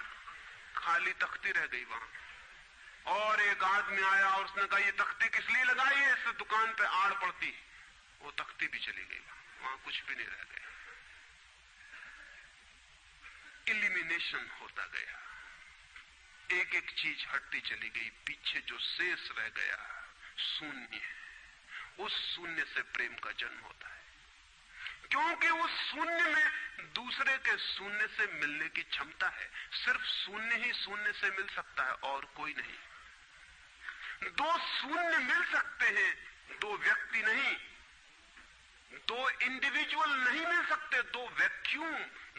खाली तख्ती रह गई वहां। और एक आदमी आया और उसने कहा ये तख्ती किस लिए लगाई है, इससे दुकान पे आड़ पड़ती। वो तख्ती भी चली गई, वहां कुछ भी नहीं रह गया। इलिमिनेशन होता गया, एक एक चीज हटती चली गई, पीछे जो शेष रह गया शून्य। उस शून्य से प्रेम का जन्म होता है, क्योंकि उस शून्य में दूसरे के शून्य से मिलने की क्षमता है। सिर्फ शून्य ही शून्य से मिल सकता है और कोई नहीं। दो शून्य मिल सकते हैं, दो व्यक्ति नहीं, दो इंडिविजुअल नहीं मिल सकते, दो वैक्यूम,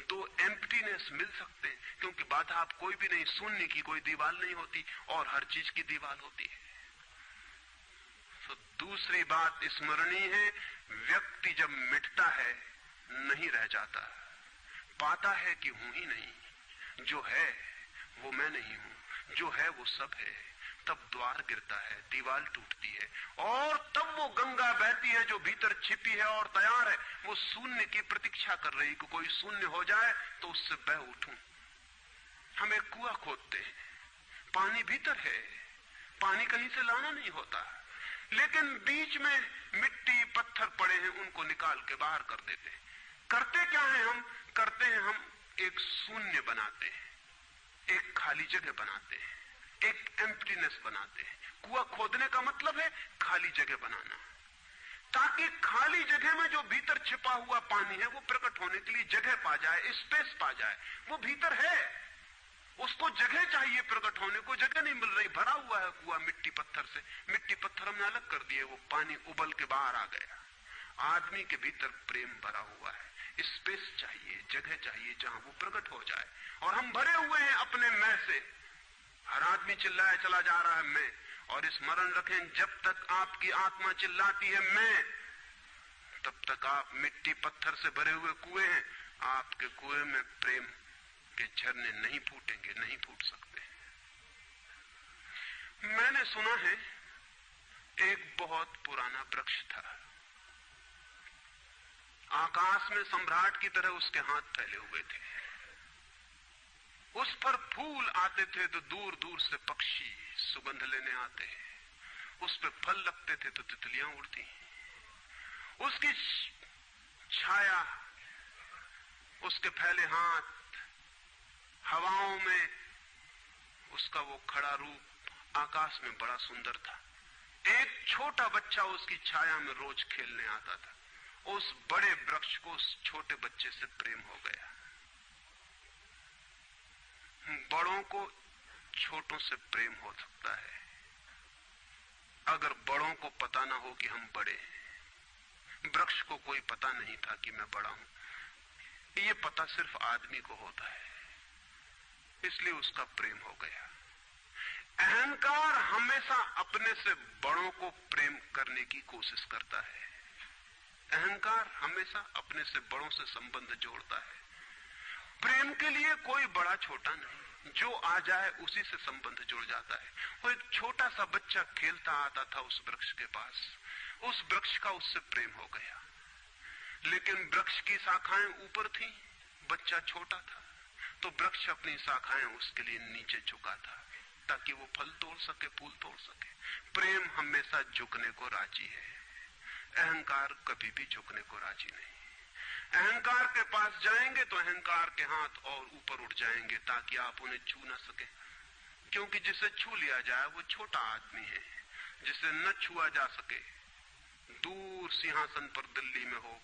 दो एम्प्टीनेस मिल सकते हैं, क्योंकि बाधा आप कोई भी नहीं, शून्य की कोई दीवार नहीं होती और हर चीज की दीवार होती है। तो दूसरी बात स्मरणीय है, व्यक्ति जब मिटता है नहीं रह जाता, पाता है कि हूं ही नहीं, जो है वो मैं नहीं हूं, जो है वो सब है। तब द्वार गिरता है, दीवार टूटती है और तब वो गंगा बहती है जो भीतर छिपी है और तैयार है। वो शून्य की प्रतीक्षा कर रही कि कोई शून्य हो जाए तो उससे बह उठूं। हम एक कुआं खोदते हैं, पानी भीतर है, पानी कहीं से लाना नहीं होता, लेकिन बीच में मिट्टी पत्थर पड़े हैं, उनको निकाल के बाहर कर देते हैं। करते क्या है हम? करते हैं हम एक शून्य बनाते हैं, एक खाली जगह बनाते हैं, एक एम्प्टीनेस बनाते हैं। कुआं खोदने का मतलब है खाली जगह बनाना, ताकि खाली जगह में जो भीतर छिपा हुआ पानी है वो प्रकट होने के लिए जगह पा जाए, स्पेस पा जाए। वो भीतर है, उसको जगह चाहिए प्रकट होने को, जगह नहीं मिल रही, भरा हुआ है कुआं मिट्टी पत्थर से। मिट्टी पत्थर हमने अलग कर दिए, वो पानी उबल के बाहर आ गया। आदमी के भीतर प्रेम भरा हुआ है, स्पेस चाहिए, जगह चाहिए जहां वो प्रकट हो जाए। और हम भरे हुए हैं अपने मैं से। हर आदमी चिल्लाए चला जा रहा है मैं, और स्मरण रखें जब तक आपकी आत्मा चिल्लाती है मैं, तब तक आप मिट्टी पत्थर से भरे हुए कुएं हैं। आपके कुएं में प्रेम के झरने नहीं फूटेंगे, नहीं फूट सकते। मैंने सुना है एक बहुत पुराना वृक्ष था, आकाश में सम्राट की तरह उसके हाथ फैले हुए थे। उस पर फूल आते थे तो दूर दूर से पक्षी सुगंध लेने आते हैं, उस पर फल लगते थे तो तितलियां उड़ती। उसकी छाया, उसके फैले हाथ, हवाओं में उसका वो खड़ा रूप आकाश में बड़ा सुंदर था। एक छोटा बच्चा उसकी छाया में रोज खेलने आता था। उस बड़े वृक्ष को उस छोटे बच्चे से प्रेम हो गया। बड़ों को छोटों से प्रेम हो सकता है अगर बड़ों को पता ना हो कि हम बड़े हैं। वृक्ष को कोई पता नहीं था कि मैं बड़ा हूं, ये पता सिर्फ आदमी को होता है, इसलिए उसका प्रेम हो गया। अहंकार हमेशा अपने से बड़ों को प्रेम करने की कोशिश करता है। अहंकार हमेशा अपने से बड़ों से संबंध जोड़ता है। प्रेम के लिए कोई बड़ा छोटा नहीं, जो आ जाए उसी से संबंध जुड़ जाता है। वो एक छोटा सा बच्चा खेलता आता था उस वृक्ष के पास, उस वृक्ष का उससे प्रेम हो गया, लेकिन वृक्ष की शाखाएं ऊपर थीं, बच्चा छोटा था, तो वृक्ष अपनी शाखाएं उसके लिए नीचे झुका था ताकि वो फल तोड़ सके, फूल तोड़ सके। प्रेम हमेशा झुकने को राजी है, अहंकार कभी भी झुकने को राजी नहीं। अहंकार के पास जाएंगे तो अहंकार के हाथ और ऊपर उठ जाएंगे ताकि आप उन्हें छू ना सके, क्योंकि जिसे छू लिया जाए वो छोटा आदमी है, जिसे न छुआ जा सके, दूर सिंहासन पर दिल्ली में हो,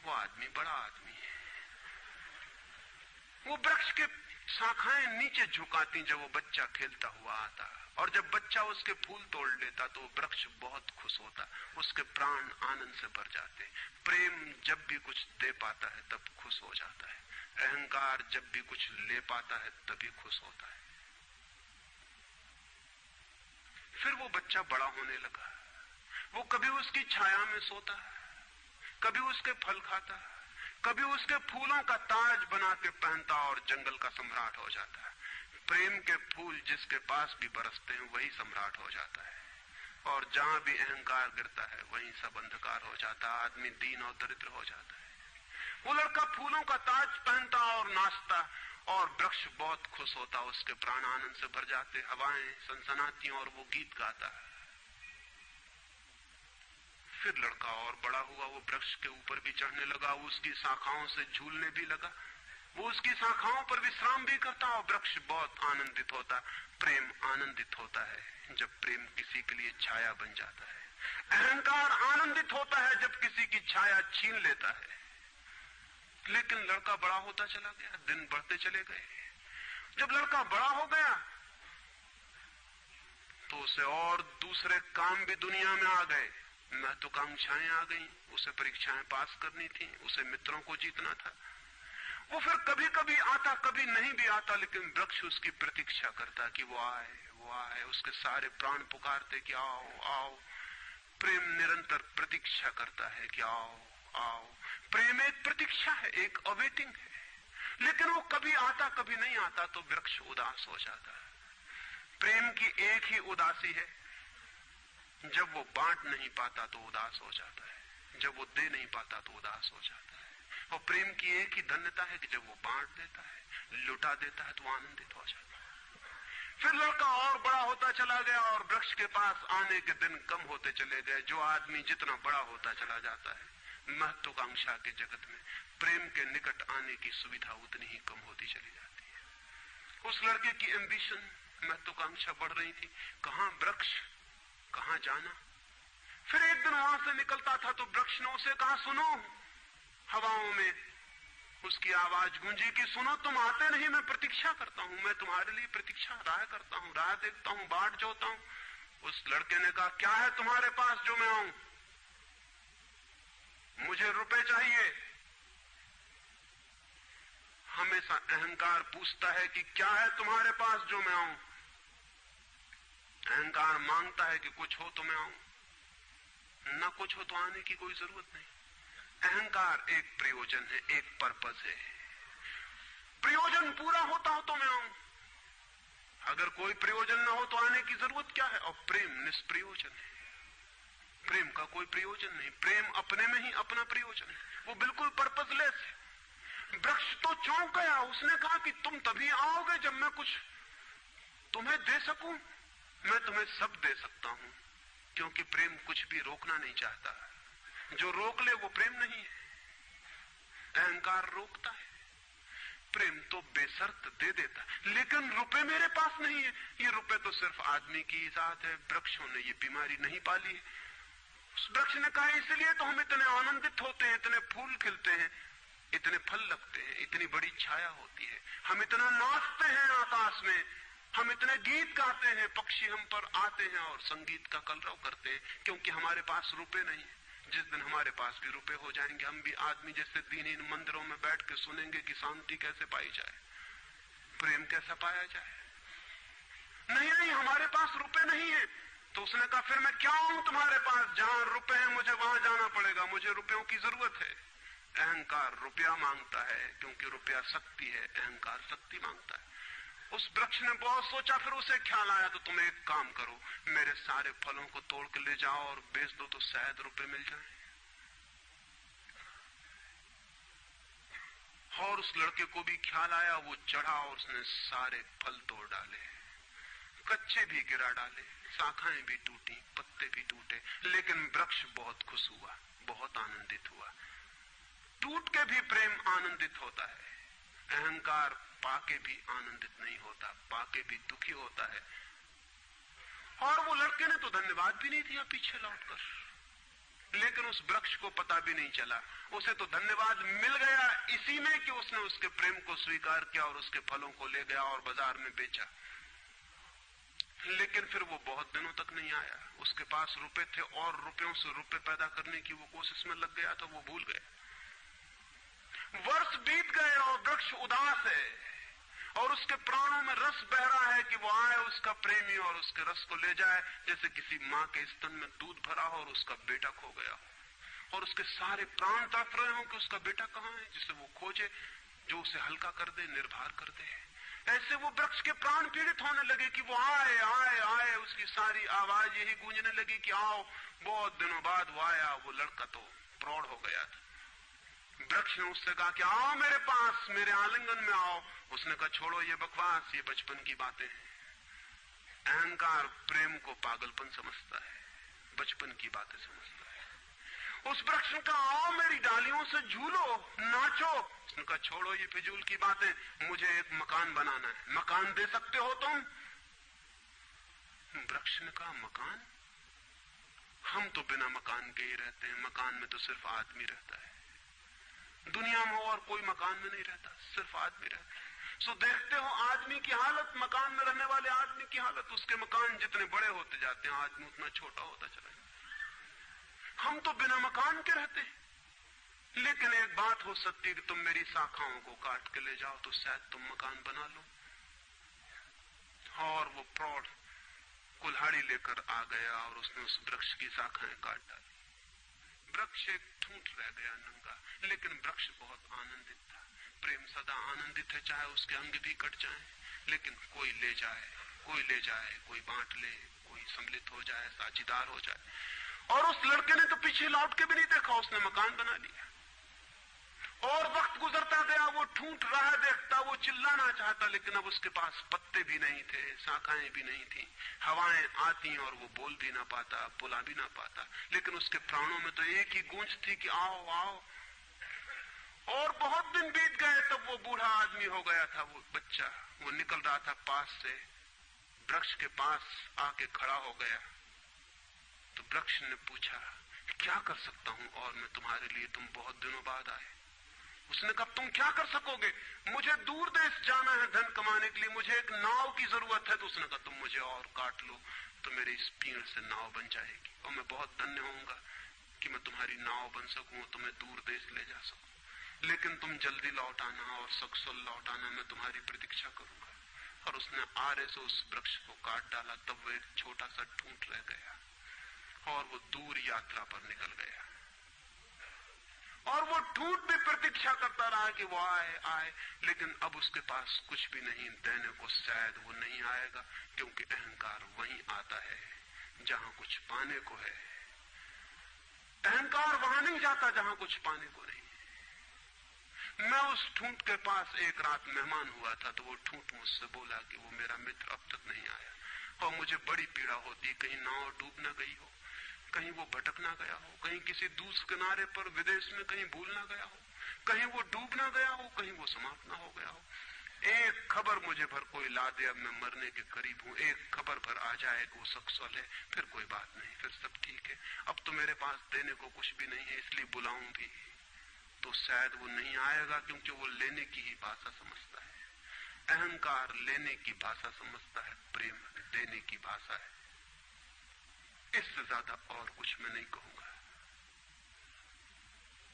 वो आदमी बड़ा आदमी है। वो वृक्ष के शाखाएं नीचे झुकाती जब वो बच्चा खेलता हुआ आता, और जब बच्चा उसके फूल तोड़ लेता तो वृक्ष बहुत खुश होता, उसके प्राण आनंद से भर जाते। प्रेम जब भी कुछ दे पाता है तब खुश हो जाता है, अहंकार जब भी कुछ ले पाता है तभी खुश होता है। फिर वो बच्चा बड़ा होने लगा, वो कभी उसकी छाया में सोता, कभी उसके फल खाता, कभी उसके फूलों का ताज बना के पहनता और जंगल का सम्राट हो जाता है। प्रेम के फूल जिसके पास भी बरसते हैं वही सम्राट हो जाता है, और जहां भी अहंकार गिरता है वहीं सब अंधकार हो जाता है, आदमी दीन और दरिद्र हो जाता है। वो लड़का फूलों का ताज पहनता और नाचता, और वृक्ष बहुत खुश होता, उसके प्राण आनंद से भर जाते, हवाएं सनसनाती और वो गीत गाता है। फिर लड़का और बड़ा हुआ, वो वृक्ष के ऊपर भी चढ़ने लगा, उसकी शाखाओं से झूलने भी लगा, वो उसकी शाखाओं पर विश्राम भी करता, और वृक्ष बहुत आनंदित होता। प्रेम आनंदित होता है जब प्रेम किसी के लिए छाया बन जाता है। अहंकार आनंदित होता है जब किसी की छाया छीन लेता है। लेकिन लड़का बड़ा होता चला गया, दिन बढ़ते चले गए। जब लड़का बड़ा हो गया तो उसे और दूसरे काम भी दुनिया में आ गए, महत्वाकांक्षाएं आ गई, उसे परीक्षाएं पास करनी थी, उसे मित्रों को जीतना था। वो फिर कभी कभी आता, कभी नहीं भी आता, लेकिन वृक्ष उसकी प्रतीक्षा करता कि वो आए, वो आए। उसके सारे प्राण पुकारते कि आओ आओ। प्रेम निरंतर प्रतीक्षा करता है कि आओ आओ। प्रेम एक प्रतीक्षा है, एक अवेटिंग है, लेकिन वो कभी आता कभी नहीं आता, तो वृक्ष उदास हो जाता है। प्रेम की एक ही उदासी है, जब वो बांट नहीं पाता तो उदास हो जाता है, जब वो दे नहीं पाता तो उदास हो जाता है। और प्रेम की एक ही धन्यता है कि जब वो बांट देता है, लुटा देता है, तो आनंदित हो जाता है। फिर लड़का और बड़ा होता चला गया, और वृक्ष के पास आने के दिन कम होते चले गए। जो आदमी जितना बड़ा होता चला जाता है, महत्वाकांक्षा के जगत में प्रेम के निकट आने की सुविधा उतनी ही कम होती चली जाती है। उस लड़के की एम्बिशन, महत्वाकांक्षा बढ़ रही थी, कहां वृक्ष, कहां जाना। फिर एक दिन वहां से निकलता था तो वृक्ष ने उसे कहा, सुनो। हवाओं में उसकी आवाज गूंजी कि सुनो, तुम आते नहीं, मैं प्रतीक्षा करता हूं, मैं तुम्हारे लिए प्रतीक्षा राह करता हूं, राह देखता हूं, बाट जोता हूं। उस लड़के ने कहा, क्या है तुम्हारे पास जो मैं आऊं? मुझे रुपए चाहिए। हमेशा अहंकार पूछता है कि क्या है तुम्हारे पास जो मैं आऊं। अहंकार मांगता है कि कुछ हो तो मैं आऊं, ना कुछ हो तो आने की कोई जरूरत नहीं। अहंकार एक प्रयोजन है, एक पर्पस है। प्रयोजन पूरा होता हो तो मैं आऊं, अगर कोई प्रयोजन ना हो तो आने की जरूरत क्या है। और प्रेम निष्प्रयोजन है, प्रेम का कोई प्रयोजन नहीं। प्रेम अपने में ही अपना प्रयोजन है, वो बिल्कुल पर्पसलेस है। वृक्ष तो चौंक गया, उसने कहा कि तुम तभी आओगे जब मैं कुछ तुम्हें दे सकूं। मैं तुम्हें सब दे सकता हूं, क्योंकि प्रेम कुछ भी रोकना नहीं चाहता। जो रोक ले वो प्रेम नहीं है। अहंकार रोकता है, प्रेम तो बेशर्त दे देता है। लेकिन रुपए मेरे पास नहीं है, ये रुपए तो सिर्फ आदमी की इजाद है, वृक्षों ने ये बीमारी नहीं पाली है। उस वृक्ष ने कहा, इसलिए तो हम इतने आनंदित होते हैं, इतने फूल खिलते हैं, इतने फल लगते हैं, इतनी बड़ी छाया होती है, हम इतना नाचते हैं आकाश में, हम इतने गीत गाते हैं, पक्षी हम पर आते हैं और संगीत का कलरव करते हैं, क्योंकि हमारे पास रुपए नहीं है। जिस दिन हमारे पास भी रुपए हो जाएंगे, हम भी आदमी जैसे दीनहीन मंदिरों में बैठ के सुनेंगे कि शांति कैसे पाई जाए, प्रेम कैसा पाया जाए। नहीं नहीं, हमारे पास रुपए नहीं है। तो उसने कहा फिर मैं क्या हूं तुम्हारे पास? जहां रुपए हैं मुझे वहां जाना पड़ेगा, मुझे रुपयों की जरूरत है। अहंकार रुपया मांगता है क्योंकि रुपया शक्ति है, अहंकार शक्ति मांगता है। उस वृक्ष ने बहुत सोचा, फिर उसे ख्याल आया तो तुम एक काम करो, मेरे सारे फलों को तोड़ के ले जाओ और बेच दो तो शायद रुपए मिल जाएं। और उस लड़के को भी ख्याल आया, वो चढ़ा और उसने सारे फल तोड़ डाले, कच्चे भी गिरा डाले, शाखाएं भी टूटी, पत्ते भी टूटे, लेकिन वृक्ष बहुत खुश हुआ, बहुत आनंदित हुआ। टूट के भी प्रेम आनंदित होता है, अहंकार पाके भी आनंदित नहीं होता, पाके भी दुखी होता है। और वो लड़के ने तो धन्यवाद भी नहीं दिया पीछे लौटकर, लेकिन उस वृक्ष को पता भी नहीं चला, उसे तो धन्यवाद मिल गया इसी में कि उसने उसके प्रेम को स्वीकार किया और उसके फलों को ले गया और बाजार में बेचा। लेकिन फिर वो बहुत दिनों तक नहीं आया, उसके पास रुपए थे और रुपयों से रुपए पैदा करने की वो कोशिश में लग गया था, वो भूल गया। वर्ष बीत गए और वृक्ष उदास है और उसके प्राणों में रस बह रहा है कि वो आए उसका प्रेमी और उसके रस को ले जाए, जैसे किसी मां के स्तन में दूध भरा हो और उसका बेटा खो गया हो और उसके सारे प्राण तड़प रहे हो कि उसका बेटा कहां है, जिसे वो खोजे, जो उसे हल्का कर दे, निर्भर कर दे। ऐसे वो वृक्ष के प्राण पीड़ित होने लगे कि वो आए आए आए, उसकी सारी आवाज यही गूंजने लगी कि आओ। बहुत दिनों बाद वो आया, वो लड़का तो प्रौढ़ हो गया था। वृक्ष ने उससे कहा कि आओ मेरे पास, मेरे आलिंगन में आओ। उसने कहा छोड़ो ये बकवास, ये बचपन की बातें हैं। अहंकार प्रेम को पागलपन समझता है, बचपन की बातें समझता है। उस वृक्ष ने कहा आओ मेरी डालियों से झूलो, नाचो। उसने कहा छोड़ो ये फिजूल की बातें, मुझे एक मकान बनाना है। मकान दे सकते हो तुम? वृक्ष ने कहा मकान? हम तो बिना मकान के ही रहते हैं, मकान में तो सिर्फ आदमी रहता है, दुनिया में और कोई मकान में नहीं रहता, सिर्फ आदमी रहता है। सो देखते हो आदमी की हालत, मकान में रहने वाले आदमी की हालत, उसके मकान जितने बड़े होते जाते हैं आदमी उतना छोटा होता चला जाता। हम तो बिना मकान के रहते हैं। लेकिन एक बात हो सकती है कि तुम मेरी शाखाओं को काट के ले जाओ तो शायद तुम मकान बना लो। और वो प्रौढ़ कुल्हाड़ी लेकर आ गया और उसने उस वृक्ष की शाखाएं काट डाली। वृक्ष एक ठूंठ रह गया नंगा, लेकिन वृक्ष बहुत आनंदित था। प्रेम सदा आनंदित है, चाहे उसके अंग भी कट जाएं, लेकिन कोई ले जाए, कोई ले जाए, कोई बांट ले, कोई सम्मिलित हो जाए, साझीदार हो जाए। और उस लड़के ने तो पीछे लौट के भी नहीं देखा, उसने मकान बना लिया। और वक्त गुजरता गया, वो ठूंठ रहा देखता, वो चिल्लाना चाहता, लेकिन अब उसके पास पत्ते भी नहीं थे, शाखाएं भी नहीं थी, हवाएं आती और वो बोल भी ना पाता, बुला भी ना पाता। लेकिन उसके प्राणों में तो एक ही गूंज थी कि आओ आओ। और बहुत दिन बीत गए, तब वो बूढ़ा आदमी हो गया था, वो बच्चा, वो निकल रहा था पास से, वृक्ष के पास आके खड़ा हो गया। तो वृक्ष ने पूछा क्या कर सकता हूं और मैं तुम्हारे लिए, तुम बहुत दिनों बाद आए। उसने कहा तुम क्या कर सकोगे? मुझे दूर देश जाना है धन कमाने के लिए, मुझे एक नाव की जरूरत है। तो उसने कहा तुम मुझे और काट लो तो मेरी इस पीड़ से नाव बन जाएगी और मैं बहुत धन्य होऊंगा कि मैं तुम्हारी नाव बन सकूं, तुम्हें दूर देश ले जा सकूं। लेकिन तुम जल्दी लौट आना और सकुशल लौट आना, मैं तुम्हारी प्रतीक्षा करूंगा। और उसने आरे से उस वृक्ष को काट डाला। तब वो एक छोटा सा ठूंठ रह गया और वो दूर यात्रा पर निकल गया। और वो ठूंठ भी प्रतीक्षा करता रहा कि वो आए आए, लेकिन अब उसके पास कुछ भी नहीं देने को, शायद वो नहीं आएगा, क्योंकि अहंकार वहीं आता है जहां कुछ पाने को है। अहंकार वहां नहीं जाता जहां कुछ पाने को नहीं। मैं उस ठूंठ के पास एक रात मेहमान हुआ था, तो वो ठूंठ मुझसे बोला कि वो मेरा मित्र अब तक नहीं आया और मुझे बड़ी पीड़ा होती, कहीं नाव डूब न गई हो, कहीं वो भटक ना गया हो, कहीं किसी दूसरे किनारे पर विदेश में कहीं भूल ना गया हो, कहीं वो डूब ना गया हो, कहीं वो समाप्त ना हो गया हो। एक खबर मुझे भर कोई ला दे, अब मैं मरने के करीब हूं, एक खबर भर आ जाए कि वो सकुशल है, फिर कोई बात नहीं, फिर सब ठीक है। अब तो मेरे पास देने को कुछ भी नहीं है, इसलिए बुलाऊं भी तो शायद वो नहीं आएगा, क्योंकि वो लेने की ही भाषा समझता है। अहंकार लेने की भाषा समझता है, प्रेम देने की भाषा है। इससे ज्यादा और कुछ मैं नहीं कहूंगा।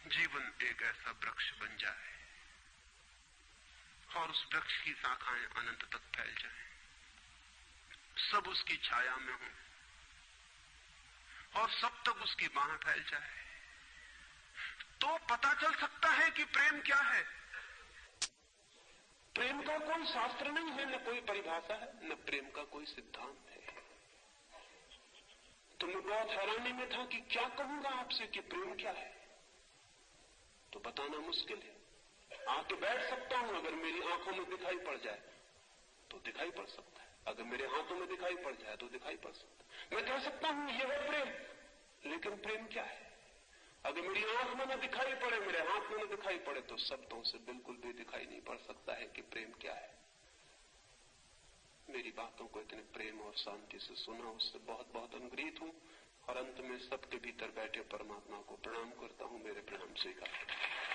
जीवन एक ऐसा वृक्ष बन जाए और उस वृक्ष की शाखाएं अनंत तक फैल जाएं, सब उसकी छाया में हो और सब तक उसकी बाह फैल जाए, तो पता चल सकता है कि प्रेम क्या है। प्रेम का कोई शास्त्र नहीं है, न कोई परिभाषा है, न प्रेम का कोई सिद्धांत है। तो मैं बहुत हैरानी में था कि क्या कहूंगा आपसे कि प्रेम क्या है, तो बताना मुश्किल है। आके बैठ सकता हूं, अगर मेरी आंखों में दिखाई पड़ जाए तो दिखाई पड़ सकता है, अगर मेरे हाथों में दिखाई पड़ जाए तो दिखाई पड़ सकता है। मैं कह सकता हूं यह है प्रेम, लेकिन प्रेम क्या है? अगर मेरी आंख में न दिखाई पड़े, मेरे हाथ में न दिखाई पड़े, तो शब्दों से बिल्कुल भी दिखाई नहीं पड़ सकता है कि प्रेम क्या है। मेरी बातों को इतने प्रेम और शांति से सुना, उससे बहुत बहुत अनुग्रहित हूं और अंत में सबके भीतर बैठे परमात्मा को प्रणाम करता हूं। मेरे प्रणाम स्वीकार।